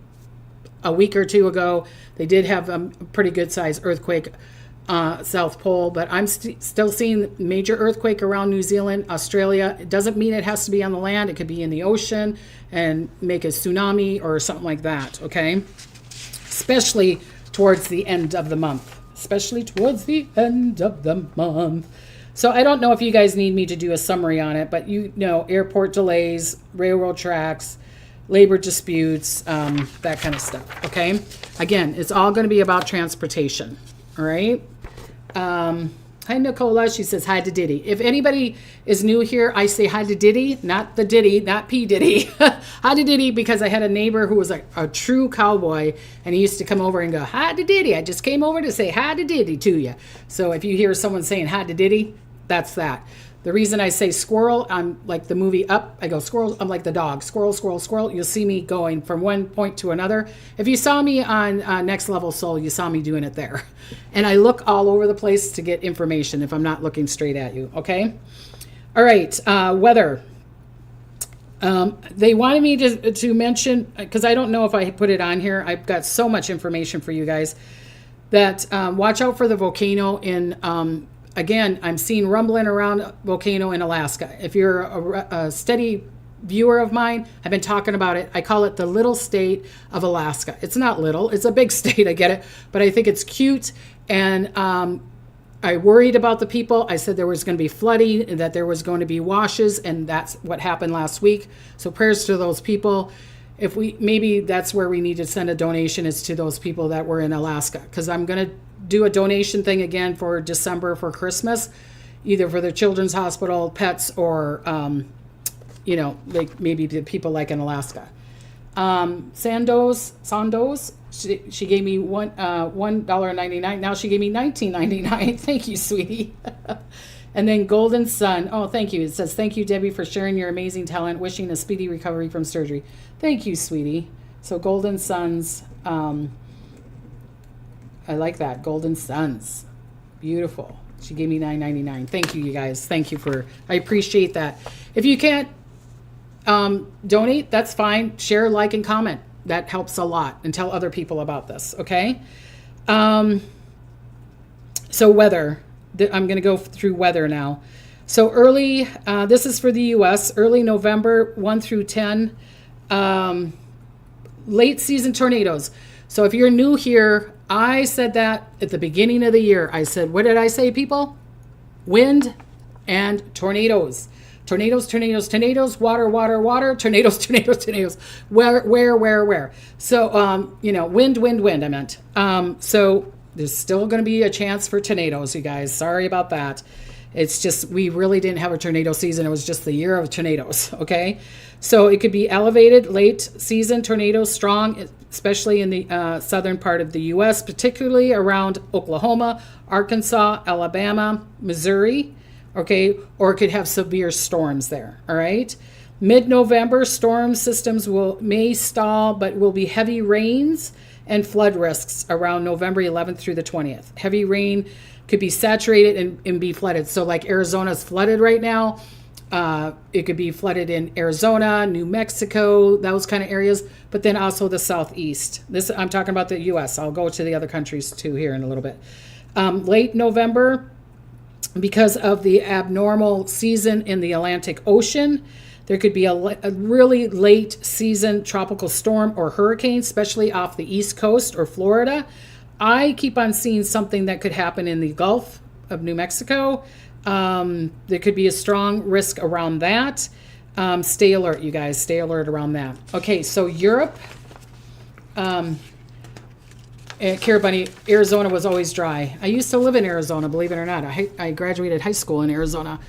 a week or two ago, they did have a pretty good size earthquake, South Pole, but I'm still seeing major earthquake around New Zealand, Australia. It doesn't mean it has to be on the land. It could be in the ocean and make a tsunami or something like that, okay? Especially towards the end of the month. So I don't know if you guys need me to do a summary on it, but you know, airport delays, railroad tracks, labor disputes, that kind of stuff, okay? Again, it's all going to be about transportation, all right? Hi, Nicola. She says hi to Diddy. If anybody is new here, I say hi to Diddy, not the Diddy, not P. Diddy. Hi to Diddy because I had a neighbor who was a true cowboy, and he used to come over and go, hi to Diddy. I just came over to say hi to Diddy to you. So if you hear someone saying hi to Diddy, that's that. The reason I say squirrel, I'm like the movie Up. I go squirrel. I'm like the dog. Squirrel, squirrel, squirrel. You'll see me going from one point to another. If you saw me on Next Level Soul, you saw me doing it there. And I look all over the place to get information if I'm not looking straight at you. Okay. All right. Weather. They wanted me to mention, because I don't know if I put it on here. I've got so much information for you guys that watch out for the volcano in. Again, I'm seeing rumbling around a volcano in Alaska. If you're a steady viewer of mine, I've been talking about it. I call it the little state of Alaska. It's not little. It's a big state. I get it. But I think it's cute. And I worried about the people. I said there was going to be flooding and that there was going to be washes. And that's what happened last week. So prayers to those people. If maybe that's where we need to send a donation, is to those people that were in Alaska. Because I'm going to do a donation thing again for December for Christmas, either for the Children's Hospital, pets, or, like maybe the people like in Alaska. Sandoz, she gave me $1.99. Now she gave me $19.99. Thank you, sweetie. And then Golden Sun. Oh, thank you. It says, thank you, Debbie, for sharing your amazing talent. Wishing a speedy recovery from surgery. Thank you, sweetie. So Golden Suns. I like that. Golden Suns. Beautiful. She gave me $9.99. Thank you, you guys. Thank you I appreciate that. If you can't donate, that's fine. Share, like, and comment. That helps a lot. And tell other people about this, okay? So weather. I'm going to go through weather now. So early, this is for the U.S., early November 1 through 10. Late season tornadoes. So if you're new here, I said that at the beginning of the year. I said, what did I say, people? Wind and tornadoes. Tornadoes, tornadoes, tornadoes, water, water, water, tornadoes, tornadoes, tornadoes. Where? So, wind, I meant. So there's still going to be a chance for tornadoes, you guys. Sorry about that. It's just, we really didn't have a tornado season. It was just the year of tornadoes, okay? So it could be elevated, late season tornadoes, strong, especially in the southern part of the U.S., particularly around Oklahoma, Arkansas, Alabama, Missouri, okay? Or it could have severe storms there, all right? Mid-November, storm systems may stall, but will be heavy rains and flood risks around November 11th through the 20th. Heavy rain could be saturated and be flooded. So like Arizona's flooded right now. It could be flooded in Arizona, New Mexico, those kind of areas, but then also the Southeast. This, I'm talking about the U.S. I'll go to the other countries too here in a little bit. Late November, because of the abnormal season in the Atlantic Ocean, there could be a really late season tropical storm or hurricane, especially off the East Coast or Florida. I keep on seeing something that could happen in the Gulf of New Mexico. There could be a strong risk around that. Stay alert, you guys. Stay alert around that. Okay, so Europe. Cara Bunny, Arizona was always dry. I used to live in Arizona, believe it or not. I graduated high school in Arizona,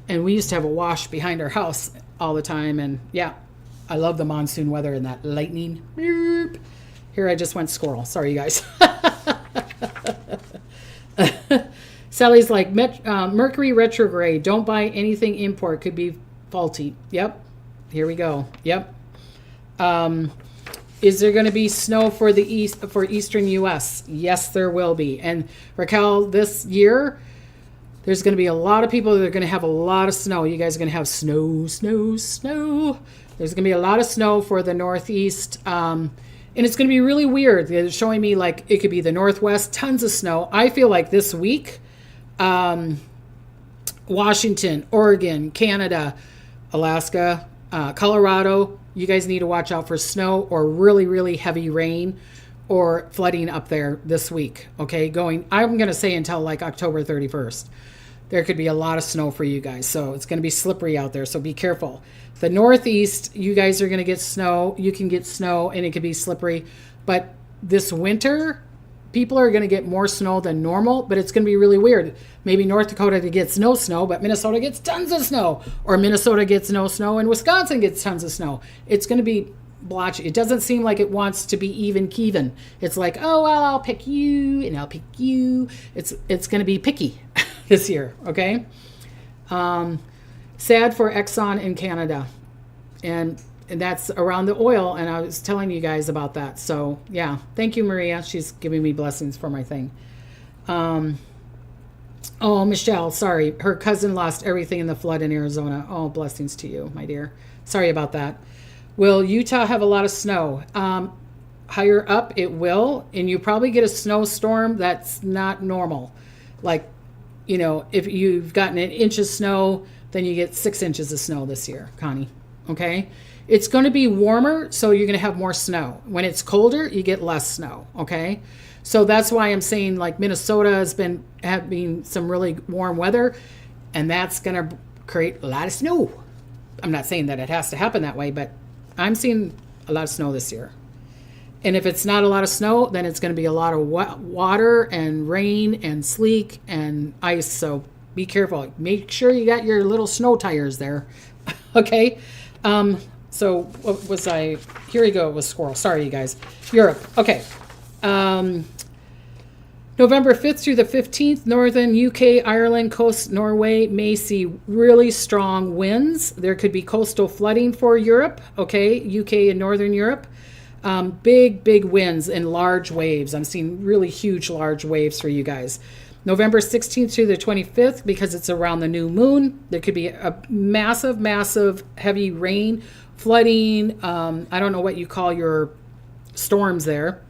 and we used to have a wash behind our house all the time. And yeah, I love the monsoon weather and that lightning. Beep. Here I just went squirrel. Sorry, you guys. Sally's like, Mercury retrograde. Don't buy anything import. Could be faulty. Yep. Here we go. Yep. Is there going to be snow for eastern U.S.? Yes, there will be. And Raquel, this year, there's going to be a lot of people that are going to have a lot of snow. You guys are going to have snow. There's going to be a lot of snow for the Northeast. And it's going to be really weird. They're showing me like it could be the Northwest, tons of snow. I feel like this week, Washington, Oregon, Canada, Alaska, Colorado, you guys need to watch out for snow or really, really heavy rain or flooding up there this week. Okay, I'm going to say until like October 31st. There could be a lot of snow for you guys. So it's going to be slippery out there. So be careful. The Northeast, you guys are going to get snow. You can get snow and it could be slippery. But this winter, people are going to get more snow than normal, but it's going to be really weird. Maybe North Dakota gets no snow, but Minnesota gets tons of snow. Or Minnesota gets no snow and Wisconsin gets tons of snow. It's going to be blotchy. It doesn't seem like it wants to be even Kevin. It's like, oh, well, I'll pick you and I'll pick you. It's going to be picky this year, okay? Sad for Exxon in Canada. And that's around the oil, and I was telling you guys about that. So, yeah. Thank you, Maria. She's giving me blessings for my thing. Oh, Michelle, sorry. Her cousin lost everything in the flood in Arizona. Oh, blessings to you, my dear. Sorry about that. Will Utah have a lot of snow? Higher up, it will. And you probably get a snowstorm that's not normal. Like, you know, if you've gotten an inch of snow, then you get 6 inches of snow this year, Connie. Okay? It's going to be warmer, so you're going to have more snow. When it's colder, you get less snow. Okay? So that's why I'm saying, like, Minnesota has been having some really warm weather, and that's going to create a lot of snow. I'm not saying that it has to happen that way, but I'm seeing a lot of snow this year. And if it's not a lot of snow, then it's going to be a lot of water and rain and sleet and ice. So be careful. Make sure you got your little snow tires there. Okay. So what was I? Here we go with squirrel. Sorry, you guys. Europe. Okay. November 5th through the 15th, northern UK, Ireland, coast, Norway may see really strong winds. There could be coastal flooding for Europe, okay, UK and northern Europe. Big winds and large waves. I'm seeing really huge, large waves for you guys. November 16th through the 25th, because it's around the new moon, there could be a massive, heavy rain, flooding. I don't know what you call your storms there.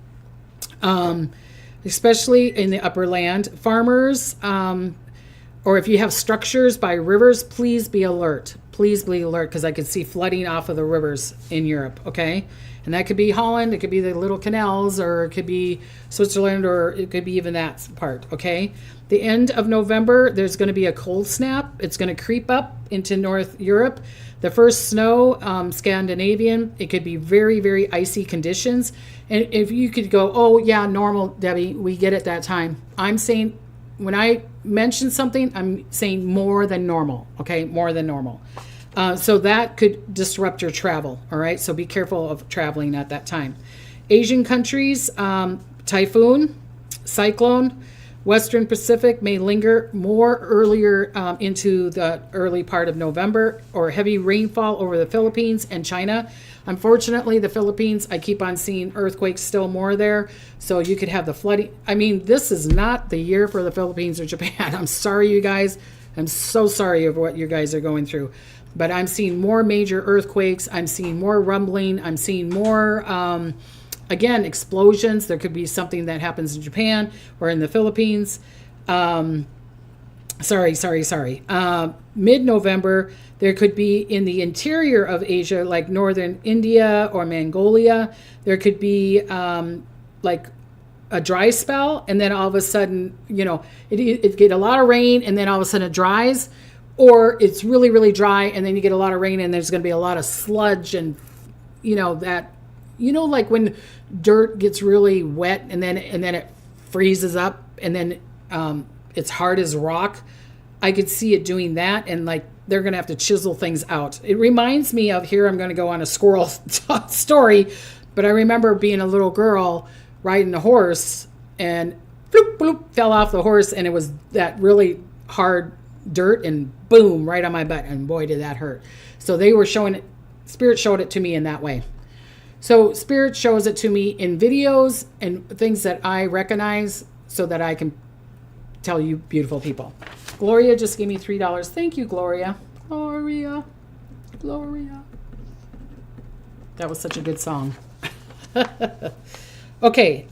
Especially in the upper land. Farmers, or if you have structures by rivers, please be alert. Please be alert, because I could see flooding off of the rivers in Europe, okay? And that could be Holland, it could be the little canals, or it could be Switzerland, or it could be even that part, okay? The end of November, there's going to be a cold snap. It's going to creep up into North Europe. The first snow, Scandinavian, it could be very icy conditions. And if you could go, oh, yeah, normal, Debbie, we get it that time. I'm saying, when I mention something, I'm saying more than normal, okay? More than normal. So that could disrupt your travel, all right? So be careful of traveling at that time. Asian countries, typhoon, cyclone, Western Pacific may linger more earlier into the early part of November, or heavy rainfall over the Philippines and China. Unfortunately, the Philippines, I keep on seeing earthquakes still more there. So you could have the flooding. I mean, this is not the year for the Philippines or Japan. I'm sorry, you guys. I'm so sorry of what you guys are going through. But I'm seeing more major earthquakes. I'm seeing more rumbling. I'm seeing more, again, explosions. There could be something that happens in Japan or in the Philippines. Sorry. Mid-November, there could be in the interior of Asia, like northern India or Mongolia, there could be like a dry spell, and then all of a sudden, you know, it get a lot of rain, and then all of a sudden it dries, or it's really dry, and then you get a lot of rain, and there's going to be a lot of sludge, and you know that, you know, like when dirt gets really wet, and then it freezes up, and then it's hard as rock. I could see it doing that, and like they're going to have to chisel things out. It reminds me of, here I'm going to go on a squirrel story, but I remember being a little girl riding a horse, and bloop, bloop, fell off the horse, and it was that really hard dirt, and boom, right on my butt, and boy, did that hurt. So they were showing it, Spirit showed it to me in that way. So Spirit shows it to me in videos and things that I recognize so that I can tell you beautiful people. Gloria just gave me $3. Thank you, Gloria. Gloria. That was such a good song. Okay.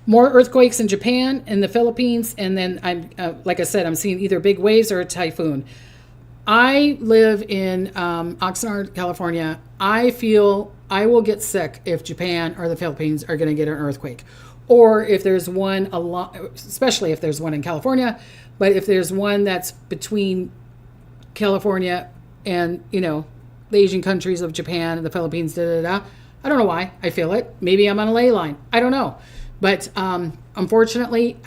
More earthquakes in Japan and the Philippines. And then, I'm like I said, I'm seeing either big waves or a typhoon. I live in Oxnard, California. I feel I will get sick if Japan or the Philippines are going to get an earthquake. Or if there's one, especially if there's one in California, but if there's one that's between California and, you know, the Asian countries of Japan and the Philippines, I don't know why I feel it. Maybe I'm on a ley line. I don't know. But unfortunately,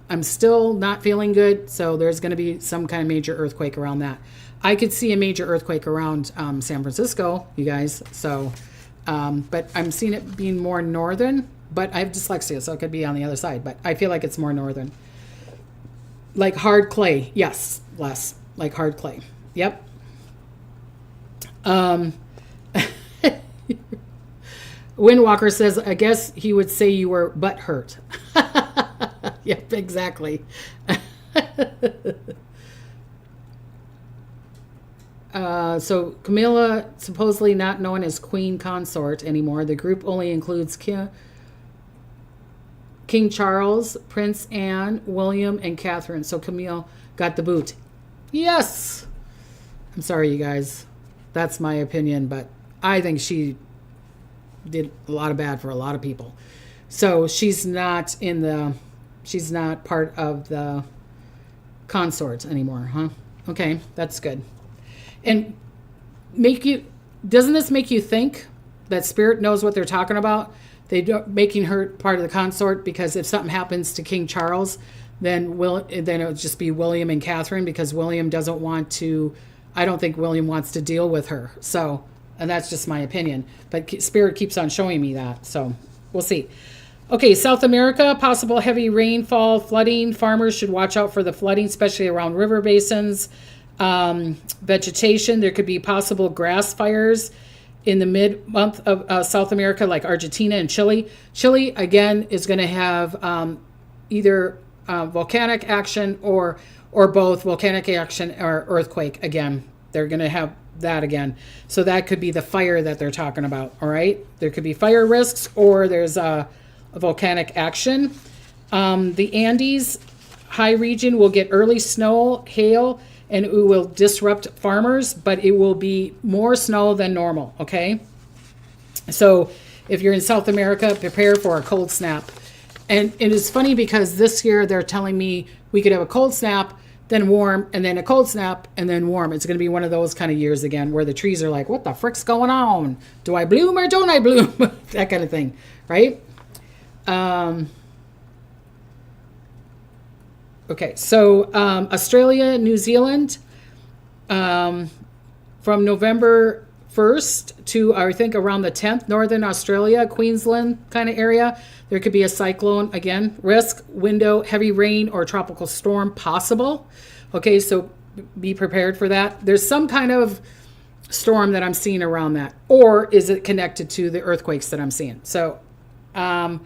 I'm still not feeling good. So there's going to be some kind of major earthquake around that. I could see a major earthquake around San Francisco, you guys. So, but I'm seeing it being more northern. But I have dyslexia, so it could be on the other side. But I feel like it's more northern. Like hard clay. Yes, Les. Like hard clay. Yep. Windwalker says, I guess he would say you were butt hurt. Yep, exactly. So Camilla, supposedly not known as Queen Consort anymore. The group only includes King Charles, Prince Anne, William, and Catherine. So Camille got the boot. Yes! I'm sorry, you guys. That's my opinion, but I think she did a lot of bad for a lot of people. So she's not part of the consorts anymore, huh? Okay, that's good. And doesn't this make you think that Spirit knows what they're talking about? Making her part of the consort, because if something happens to King Charles, then it would just be William and Catherine, because William doesn't want to. I don't think William wants to deal with her. So, and that's just my opinion. But Spirit keeps on showing me that. So we'll see. Okay, South America, possible heavy rainfall, flooding. Farmers should watch out for the flooding, especially around river basins. Vegetation, there could be possible grass fires in the mid-month of South America, like Argentina and Chile. Chile, again, is going to have either volcanic action or both volcanic action or earthquake again. They're going to have that again. So that could be the fire that they're talking about, all right? There could be fire risks, or there's a volcanic action. The Andes high region will get early snow, hail, and it will disrupt farmers, but it will be more snow than normal, okay? So if you're in South America, prepare for a cold snap. And it is funny because this year they're telling me we could have a cold snap, then warm, and then a cold snap, and then warm. It's going to be one of those kind of years again where the trees are like, what the frick's going on? Do I bloom or don't I bloom? That kind of thing, right? Okay, so Australia, New Zealand, from November 1st to, I think, around the 10th, Northern Australia, Queensland kind of area, there could be a cyclone again. Risk, window, heavy rain, or tropical storm possible. Okay, so be prepared for that. There's some kind of storm that I'm seeing around that. Or is it connected to the earthquakes that I'm seeing? So I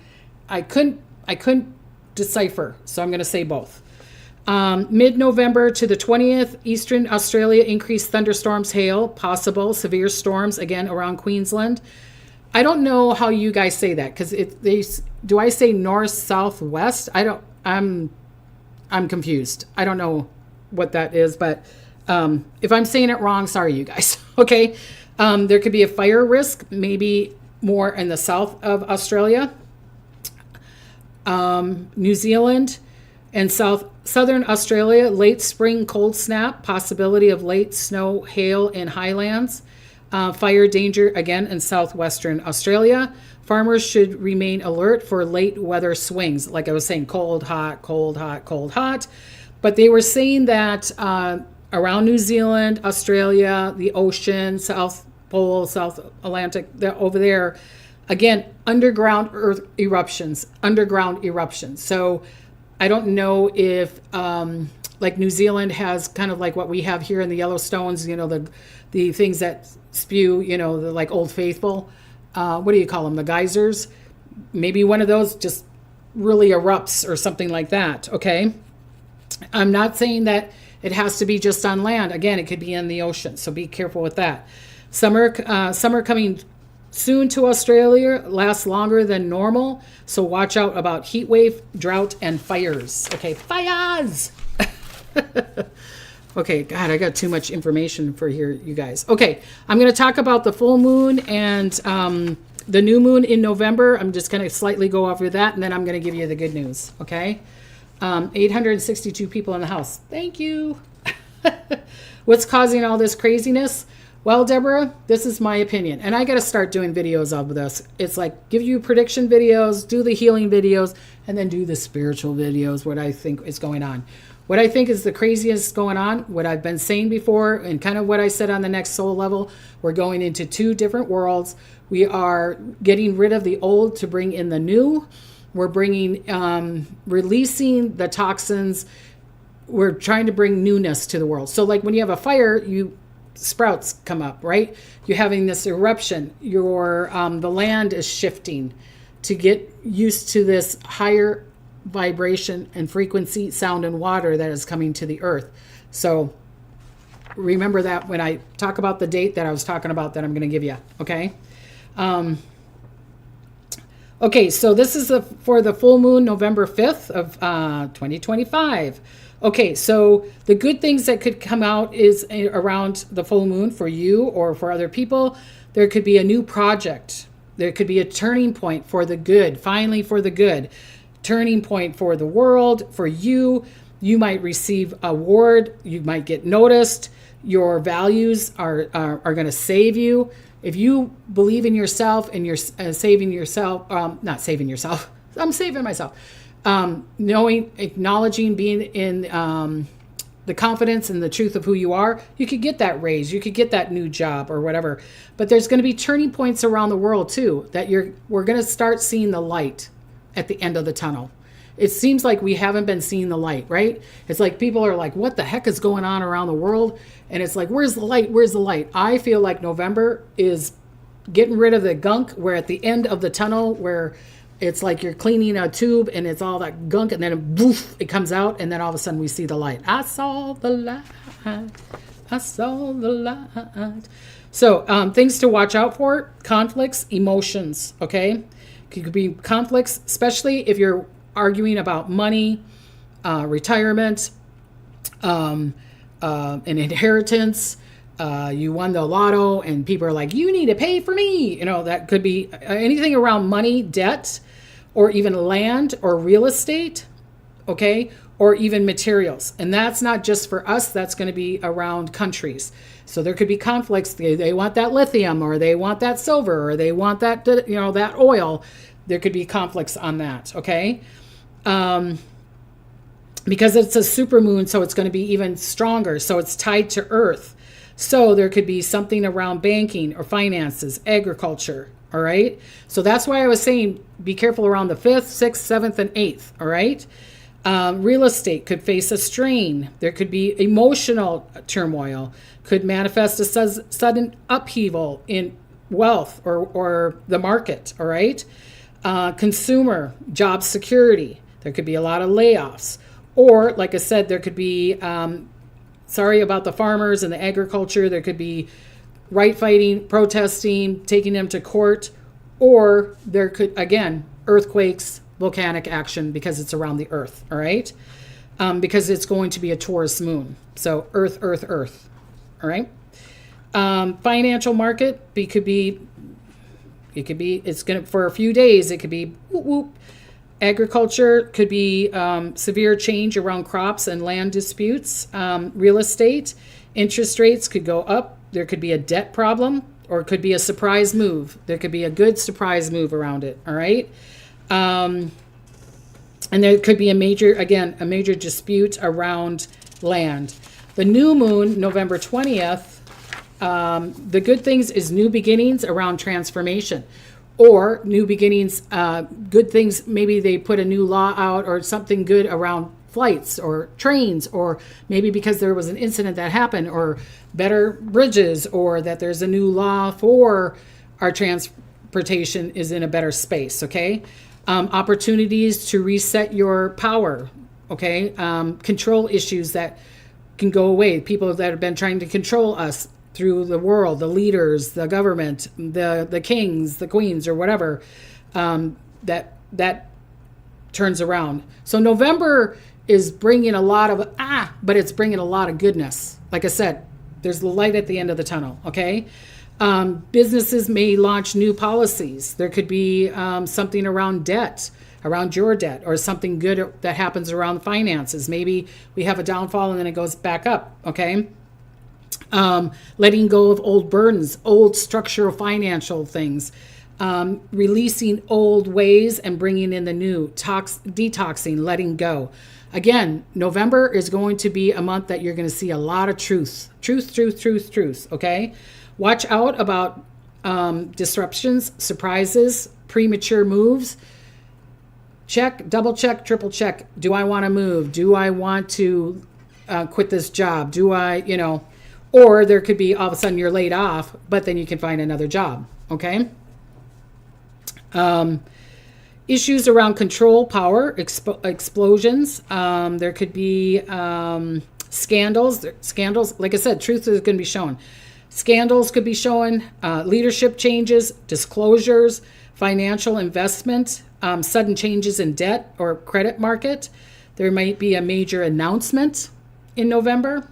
couldn't decipher, so I'm going to say both. Mid-November to the 20th, Eastern Australia, increased thunderstorms, hail, possible severe storms again around Queensland. I don't know how you guys say that, because do I say north, south, west? I'm confused. I don't know what that is, but if I'm saying it wrong, sorry, you guys. Okay, there could be a fire risk, maybe more in the south of Australia, New Zealand, and southern Australia, late spring cold snap, possibility of late snow, hail in highlands, fire danger again in southwestern Australia. Farmers should remain alert for late weather swings. Like I was saying, cold, hot, cold, hot, cold, hot. But they were saying that around New Zealand, Australia, the ocean, South Pole, South Atlantic, over there, again, underground eruptions. So I don't know if like New Zealand has kind of like what we have here in the Yellowstones, the things that spew, the like Old Faithful. What do you call them? The geysers. Maybe one of those just really erupts or something like that. Okay. I'm not saying that it has to be just on land. Again, it could be in the ocean. So be careful with that. Summer coming soon to Australia, lasts longer than normal. So watch out about heat wave, drought, and fires. Okay, fires! Okay, God, I got too much information for here, you guys. Okay, I'm going to talk about the full moon and the new moon in November. I'm just going to slightly go over that, and then I'm going to give you the good news, okay? 862 people in the house. Thank you. What's causing all this craziness? Well, Deborah, this is my opinion. And I got to start doing videos of this. It's like give you prediction videos, do the healing videos, and then do the spiritual videos, what I think is going on. What I think is the craziest going on, what I've been saying before, and kind of what I said on the next soul level, we're going into two different worlds. We are getting rid of the old to bring in the new. We're releasing the toxins. We're trying to bring newness to the world. So like when you have a fire, sprouts come up, right? You're having this eruption. The land is shifting to get used to this higher vibration and frequency, sound and water that is coming to the earth. So remember that when I talk about the date that I was talking about that I'm going to give you. Okay. Okay. So this is for the full moon, November 5th of 2025. Okay. So the good things that could come out is around the full moon for you or for other people. There could be a new project. There could be a turning point for the good, finally for the good. Turning point for the world, for you. You might receive an award. You might get noticed. Your values are going to save you. If you believe in yourself and you're saving yourself, not saving yourself, I'm saving myself. Acknowledging, being in the confidence and the truth of who you are, you could get that raise. You could get that new job or whatever. But there's going to be turning points around the world too, that we're going to start seeing the light at the end of the tunnel. It seems like we haven't been seeing the light, right? It's like people are like, what the heck is going on around the world? And it's like, where's the light? Where's the light? I feel like November is getting rid of the gunk. We're at the end of the tunnel where it's like you're cleaning a tube and it's all that gunk and then it comes out and then all of a sudden we see the light. I saw the light. I saw the light. So things to watch out for, conflicts, emotions, okay? Could be conflicts, especially if you're arguing about money, retirement, an inheritance. You won the lotto and people are like, you need to pay for me. That could be anything around money, debt, or even land or real estate, okay? Or even materials. And that's not just for us, that's going to be around countries. So there could be conflicts. They want that lithium or they want that silver or they want that, that oil. There could be conflicts on that, okay? Because it's a supermoon, so it's going to be even stronger. So it's tied to Earth. So there could be something around banking or finances, agriculture, all right? So that's why I was saying be careful around the 5th, 6th, 7th, and 8th, all right? Real estate could face a strain. There could be emotional turmoil, could manifest a sudden upheaval in wealth or the market, all right? Consumer, job security. There could be a lot of layoffs. Or, like I said, there could be, sorry about the farmers and the agriculture. There could be right fighting, protesting, taking them to court. Or there could, again, earthquakes, volcanic action because it's around the earth, all right? Because it's going to be a Taurus moon. So earth, earth, earth, all right? Financial market, it's going to, for a few days, it could be whoop, whoop. Agriculture could be severe change around crops and land disputes. Real estate, interest rates could go up. There could be a debt problem or it could be a surprise move. There could be a good surprise move around it, all right? And there could be a major dispute around land. The new moon, November 20th, the good things is new beginnings around transformation. Or new beginnings, good things, maybe they put a new law out or something good around flights or trains, or maybe because there was an incident that happened, or better bridges, or that there's a new law for our transportation is in a better space, okay? Opportunities to reset your power, okay? Control issues that can go away. People that have been trying to control us through the world, the leaders, the government, the kings, the queens, or whatever, that turns around. So November is bringing a lot of, but it's bringing a lot of goodness. Like I said, there's the light at the end of the tunnel, okay? Businesses may launch new policies. There could be something around debt, around your debt, or something good that happens around finances. Maybe we have a downfall and then it goes back up, okay? letting go of old burdens, old structural financial things, releasing old ways and bringing in the new, detoxing, letting go. Again, November is going to be a month that you're going to see a lot of truth, okay? Watch out about disruptions, surprises, premature moves. Check, double check, triple check. Do I want to move? Do I want to quit this job? Do I, or there could be all of a sudden you're laid off, but then you can find another job, okay? Issues around control, power, explosions. There could be scandals. Scandals, like I said, truth is going to be shown. Scandals could be shown, leadership changes, disclosures, financial investment, sudden changes in debt or credit market. There might be a major announcement in November,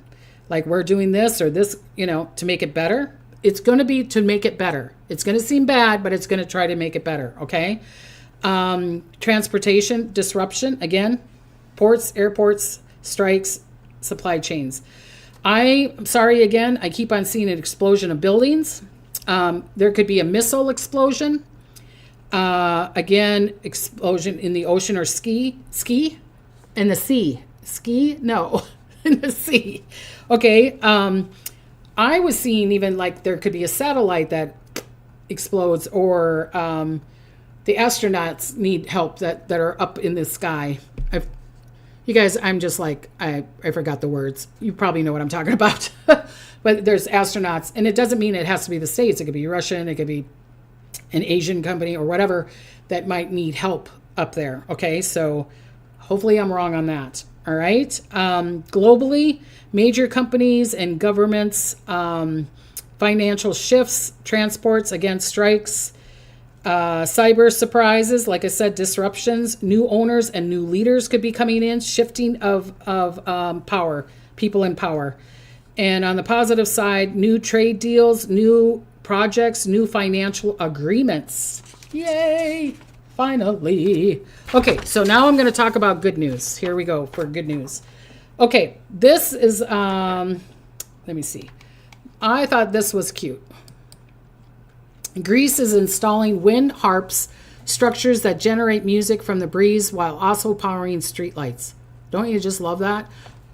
like we're doing this or this, to make it better. It's going to be to make it better. It's going to seem bad, but it's going to try to make it better, okay? Transportation disruption, again, ports, airports, strikes, supply chains. I'm sorry, again, I keep on seeing an explosion of buildings. There could be a missile explosion. Again, explosion in the ocean or ski in the sea. Ski? No, in the sea. Okay. I was seeing even like there could be a satellite that explodes, or the astronauts need help that are up in the sky. You guys, I'm just like, I forgot the words. You probably know what I'm talking about. But there's astronauts, and it doesn't mean it has to be the States. It could be Russian, it could be an Asian company or whatever that might need help up there. Okay, so hopefully I'm wrong on that. All right. Globally, major companies and governments, financial shifts, transports, again, strikes, cyber surprises, like I said, disruptions, new owners and new leaders could be coming in, shifting of power, people in power. And on the positive side, new trade deals, new projects, new financial agreements. Yay! Finally. Okay, so now I'm going to talk about good news. Here we go for good news. Okay, this is, let me see. I thought this was cute. Greece is installing wind harps, structures that generate music from the breeze while also powering streetlights. Don't you just love that?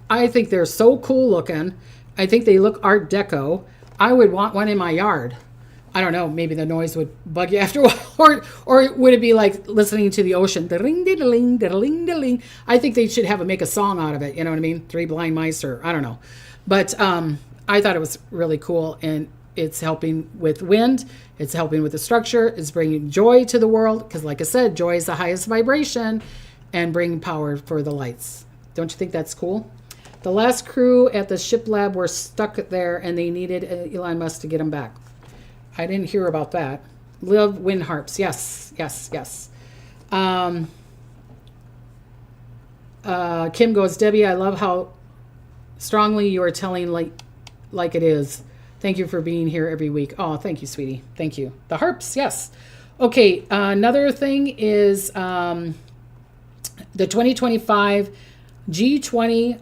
I think they're so cool looking. I think they look Art Deco. I would want one in my yard. I don't know, maybe the noise would bug you after a while, or would it be like listening to the ocean? Da-ling-da-ling-da-ling-da-ling. I think they should make a song out of it, you know what I mean? Three Blind Mice, or I don't know. But I thought it was really cool, and it's helping with wind, it's helping with the structure, it's bringing joy to the world, because like I said, joy is the highest vibration, and bringing power for the lights. Don't you think that's cool? The last crew at the ship lab were stuck there, and they needed Elon Musk to get them back. I didn't hear about that. Live wind harps. Yes. Kim goes, Debbie, I love how strongly you are telling like it is. Thank you for being here every week. Oh, thank you, sweetie. Thank you. The harps, yes. Okay, another thing is the 2025 G20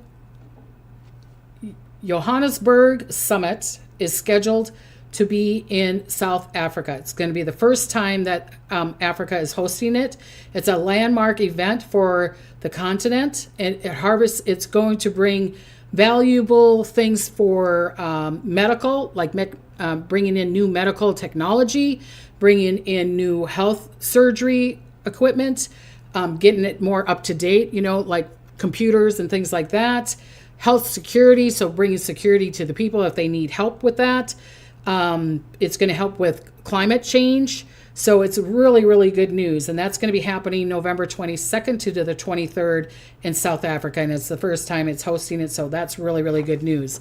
Johannesburg Summit is scheduled to be in South Africa. It's going to be the first time that Africa is hosting it. It's a landmark event for the continent, and it's going to bring valuable things for medical, like bringing in new medical technology, bringing in new health surgery equipment, getting it more up to date, like computers and things like that. Health security, so bringing security to the people if they need help with that. It's going to help with climate change. So it's really, really good news. And that's going to be happening November 22nd to the 23rd in South Africa. And it's the first time it's hosting it. So that's really, really good news.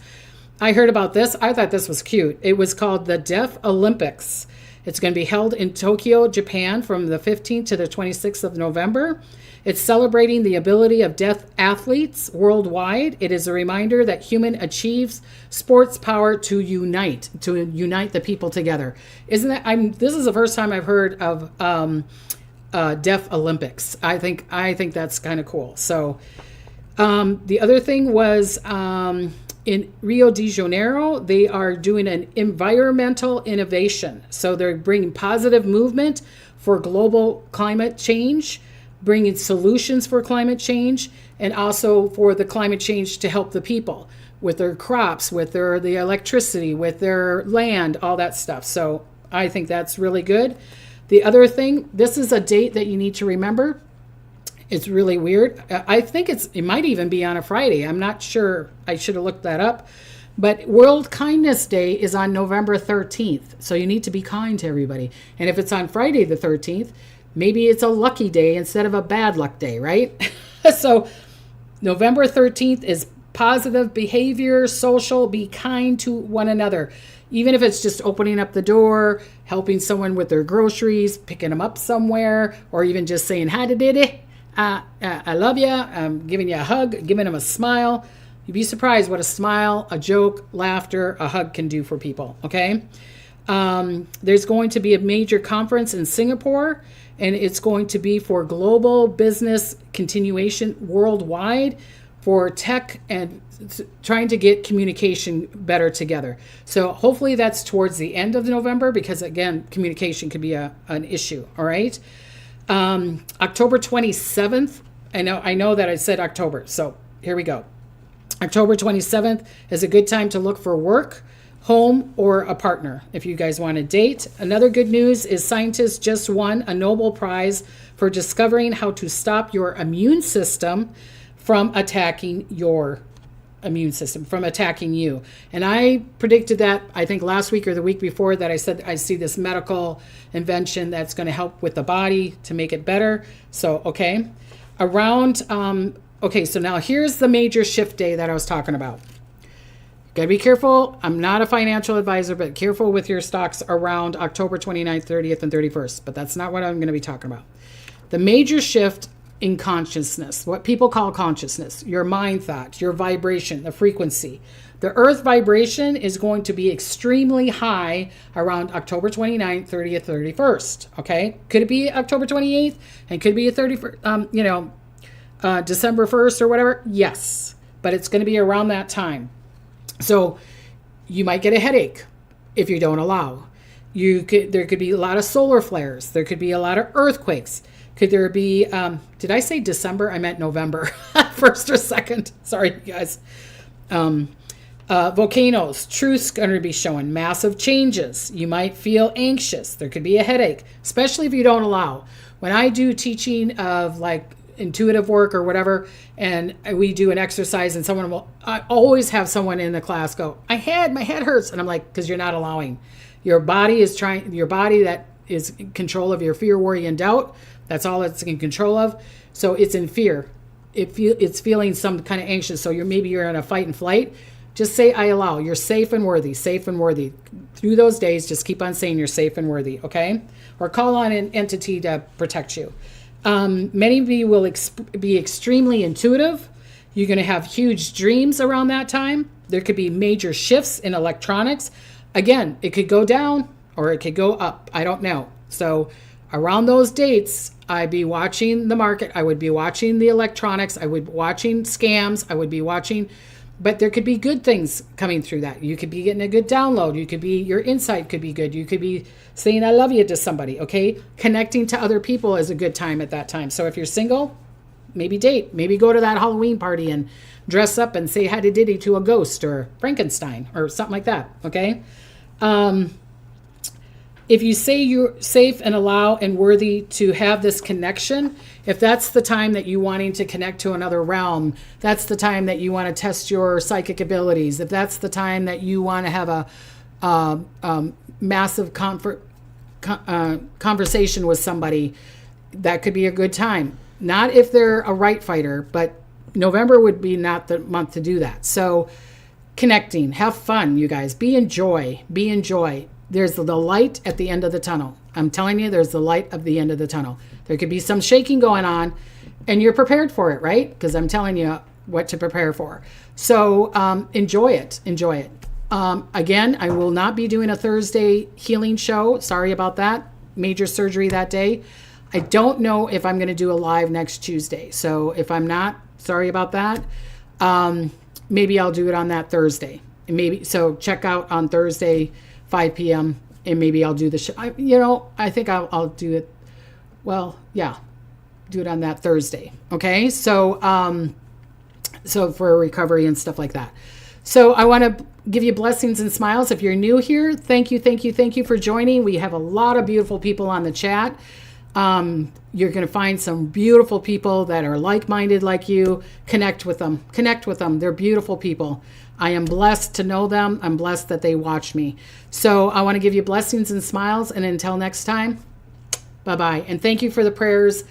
I heard about this. I thought this was cute. It was called the Deaf Olympics. It's going to be held in Tokyo, Japan from the 15th to the 26th of November. It's celebrating the ability of deaf athletes worldwide. It is a reminder that human achieves sports power to unite the people together. Isn't that? This is the first time I've heard of Deaf Olympics. I think that's kind of cool. So the other thing was in Rio de Janeiro, they are doing an environmental innovation. So they're bringing positive movement for global climate change, bringing solutions for climate change, and also for the climate change to help the people with their crops, with the electricity, with their land, all that stuff. So I think that's really good. The other thing, this is a date that you need to remember. It's really weird. I think it might even be on a Friday. I'm not sure. I should have looked that up. But World Kindness Day is on November 13th. So you need to be kind to everybody. And if it's on Friday the 13th, maybe it's a lucky day instead of a bad luck day, right? So November 13th is positive behavior, social, be kind to one another. Even if it's just opening up the door, helping someone with their groceries, picking them up somewhere, or even just saying, hi, diddy, I love you, I'm giving you a hug, giving them a smile. You'd be surprised what a smile, a joke, laughter, a hug can do for people, okay? There's going to be a major conference in Singapore, and it's going to be for global business continuation worldwide for tech and trying to get communication better together. So hopefully that's towards the end of November, because again, communication could be an issue, all right? October 27th, I know that I said October, so here we go. October 27th is a good time to look for work, home, or a partner if you guys want to date. Another good news is scientists just won a Nobel Prize for discovering how to stop your immune system from attacking your immune system, from attacking you. And I predicted that, I think last week or the week before, that I said I see this medical invention that's going to help with the body to make it better. So, okay. So now here's the major shift day that I was talking about. Gotta be careful. I'm not a financial advisor, but careful with your stocks around October 29th, 30th, and 31st. But that's not what I'm going to be talking about. The major shift in consciousness, what people call consciousness, your mind thought, your vibration, the frequency. The earth vibration is going to be extremely high around October 29th, 30th, 31st. Okay. Could it be October 28th and could it be a 31st, December 1st or whatever? Yes. But it's going to be around that time. So you might get a headache if you don't allow. There could be a lot of solar flares. There could be a lot of earthquakes. Could there be, did I say December? I meant November, 1st or 2nd. Sorry, you guys. Volcanoes, truth's going to be showing massive changes. You might feel anxious. There could be a headache, especially if you don't allow. When I do teaching of like intuitive work or whatever, and we do an exercise and I always have someone in the class go, my head hurts. And I'm like, because you're not allowing. Your body that is in control of your fear, worry, and doubt. That's all it's in control of. So it's in fear. It's feeling some kind of anxious. So maybe you're in a fight and flight. Just say, I allow. You're safe and worthy, safe and worthy. Through those days, just keep on saying you're safe and worthy, okay? Or call on an entity to protect you. Many of you will be extremely intuitive. You're going to have huge dreams around that time. There could be major shifts in electronics. Again, it could go down or it could go up. I don't know. So around those dates, I'd be watching the market. I would be watching the electronics. I would be watching scams. I would be watching, but there could be good things coming through that. You could be getting a good download. Your insight could be good. You could be saying, I love you to somebody. Okay. Connecting to other people is a good time at that time. So if you're single, maybe date, maybe go to that Halloween party and dress up and say hi to Diddy to a ghost or Frankenstein or something like that. Okay. If you say you're safe and allow and worthy to have this connection, if that's the time that you wanting to connect to another realm, that's the time that you want to test your psychic abilities, if that's the time that you want to have a massive conversation with somebody, that could be a good time. Not if they're a right fighter, but November would be not the month to do that. So connecting, have fun, you guys. Be in joy. There's the light at the end of the tunnel. I'm telling you, there's the light at the end of the tunnel. There could be some shaking going on, and you're prepared for it, right? Because I'm telling you what to prepare for. So enjoy it. Again, I will not be doing a Thursday healing show. Sorry about that. Major surgery that day. I don't know if I'm going to do a live next Tuesday. So if I'm not, sorry about that. maybe I'll do it on that Thursday. And maybe, so check out on Thursday, 5 p.m. and maybe I'll do the show. I think I'll do it. Well, yeah, do it on that Thursday. Okay. So, so for recovery and stuff like that. So I want to give you blessings and smiles. If you're new here, thank you for joining. We have a lot of beautiful people on the chat. You're going to find some beautiful people that are like-minded like you. Connect with them. They're beautiful people. I am blessed to know them. I'm blessed that they watch me. So I want to give you blessings and smiles. And until next time, bye-bye. And thank you for the prayers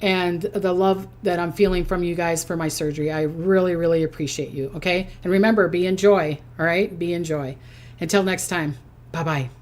and the love that I'm feeling from you guys for my surgery. I really, really appreciate you. Okay. And remember, be in joy. All right. Be in joy. Until next time. Bye-bye.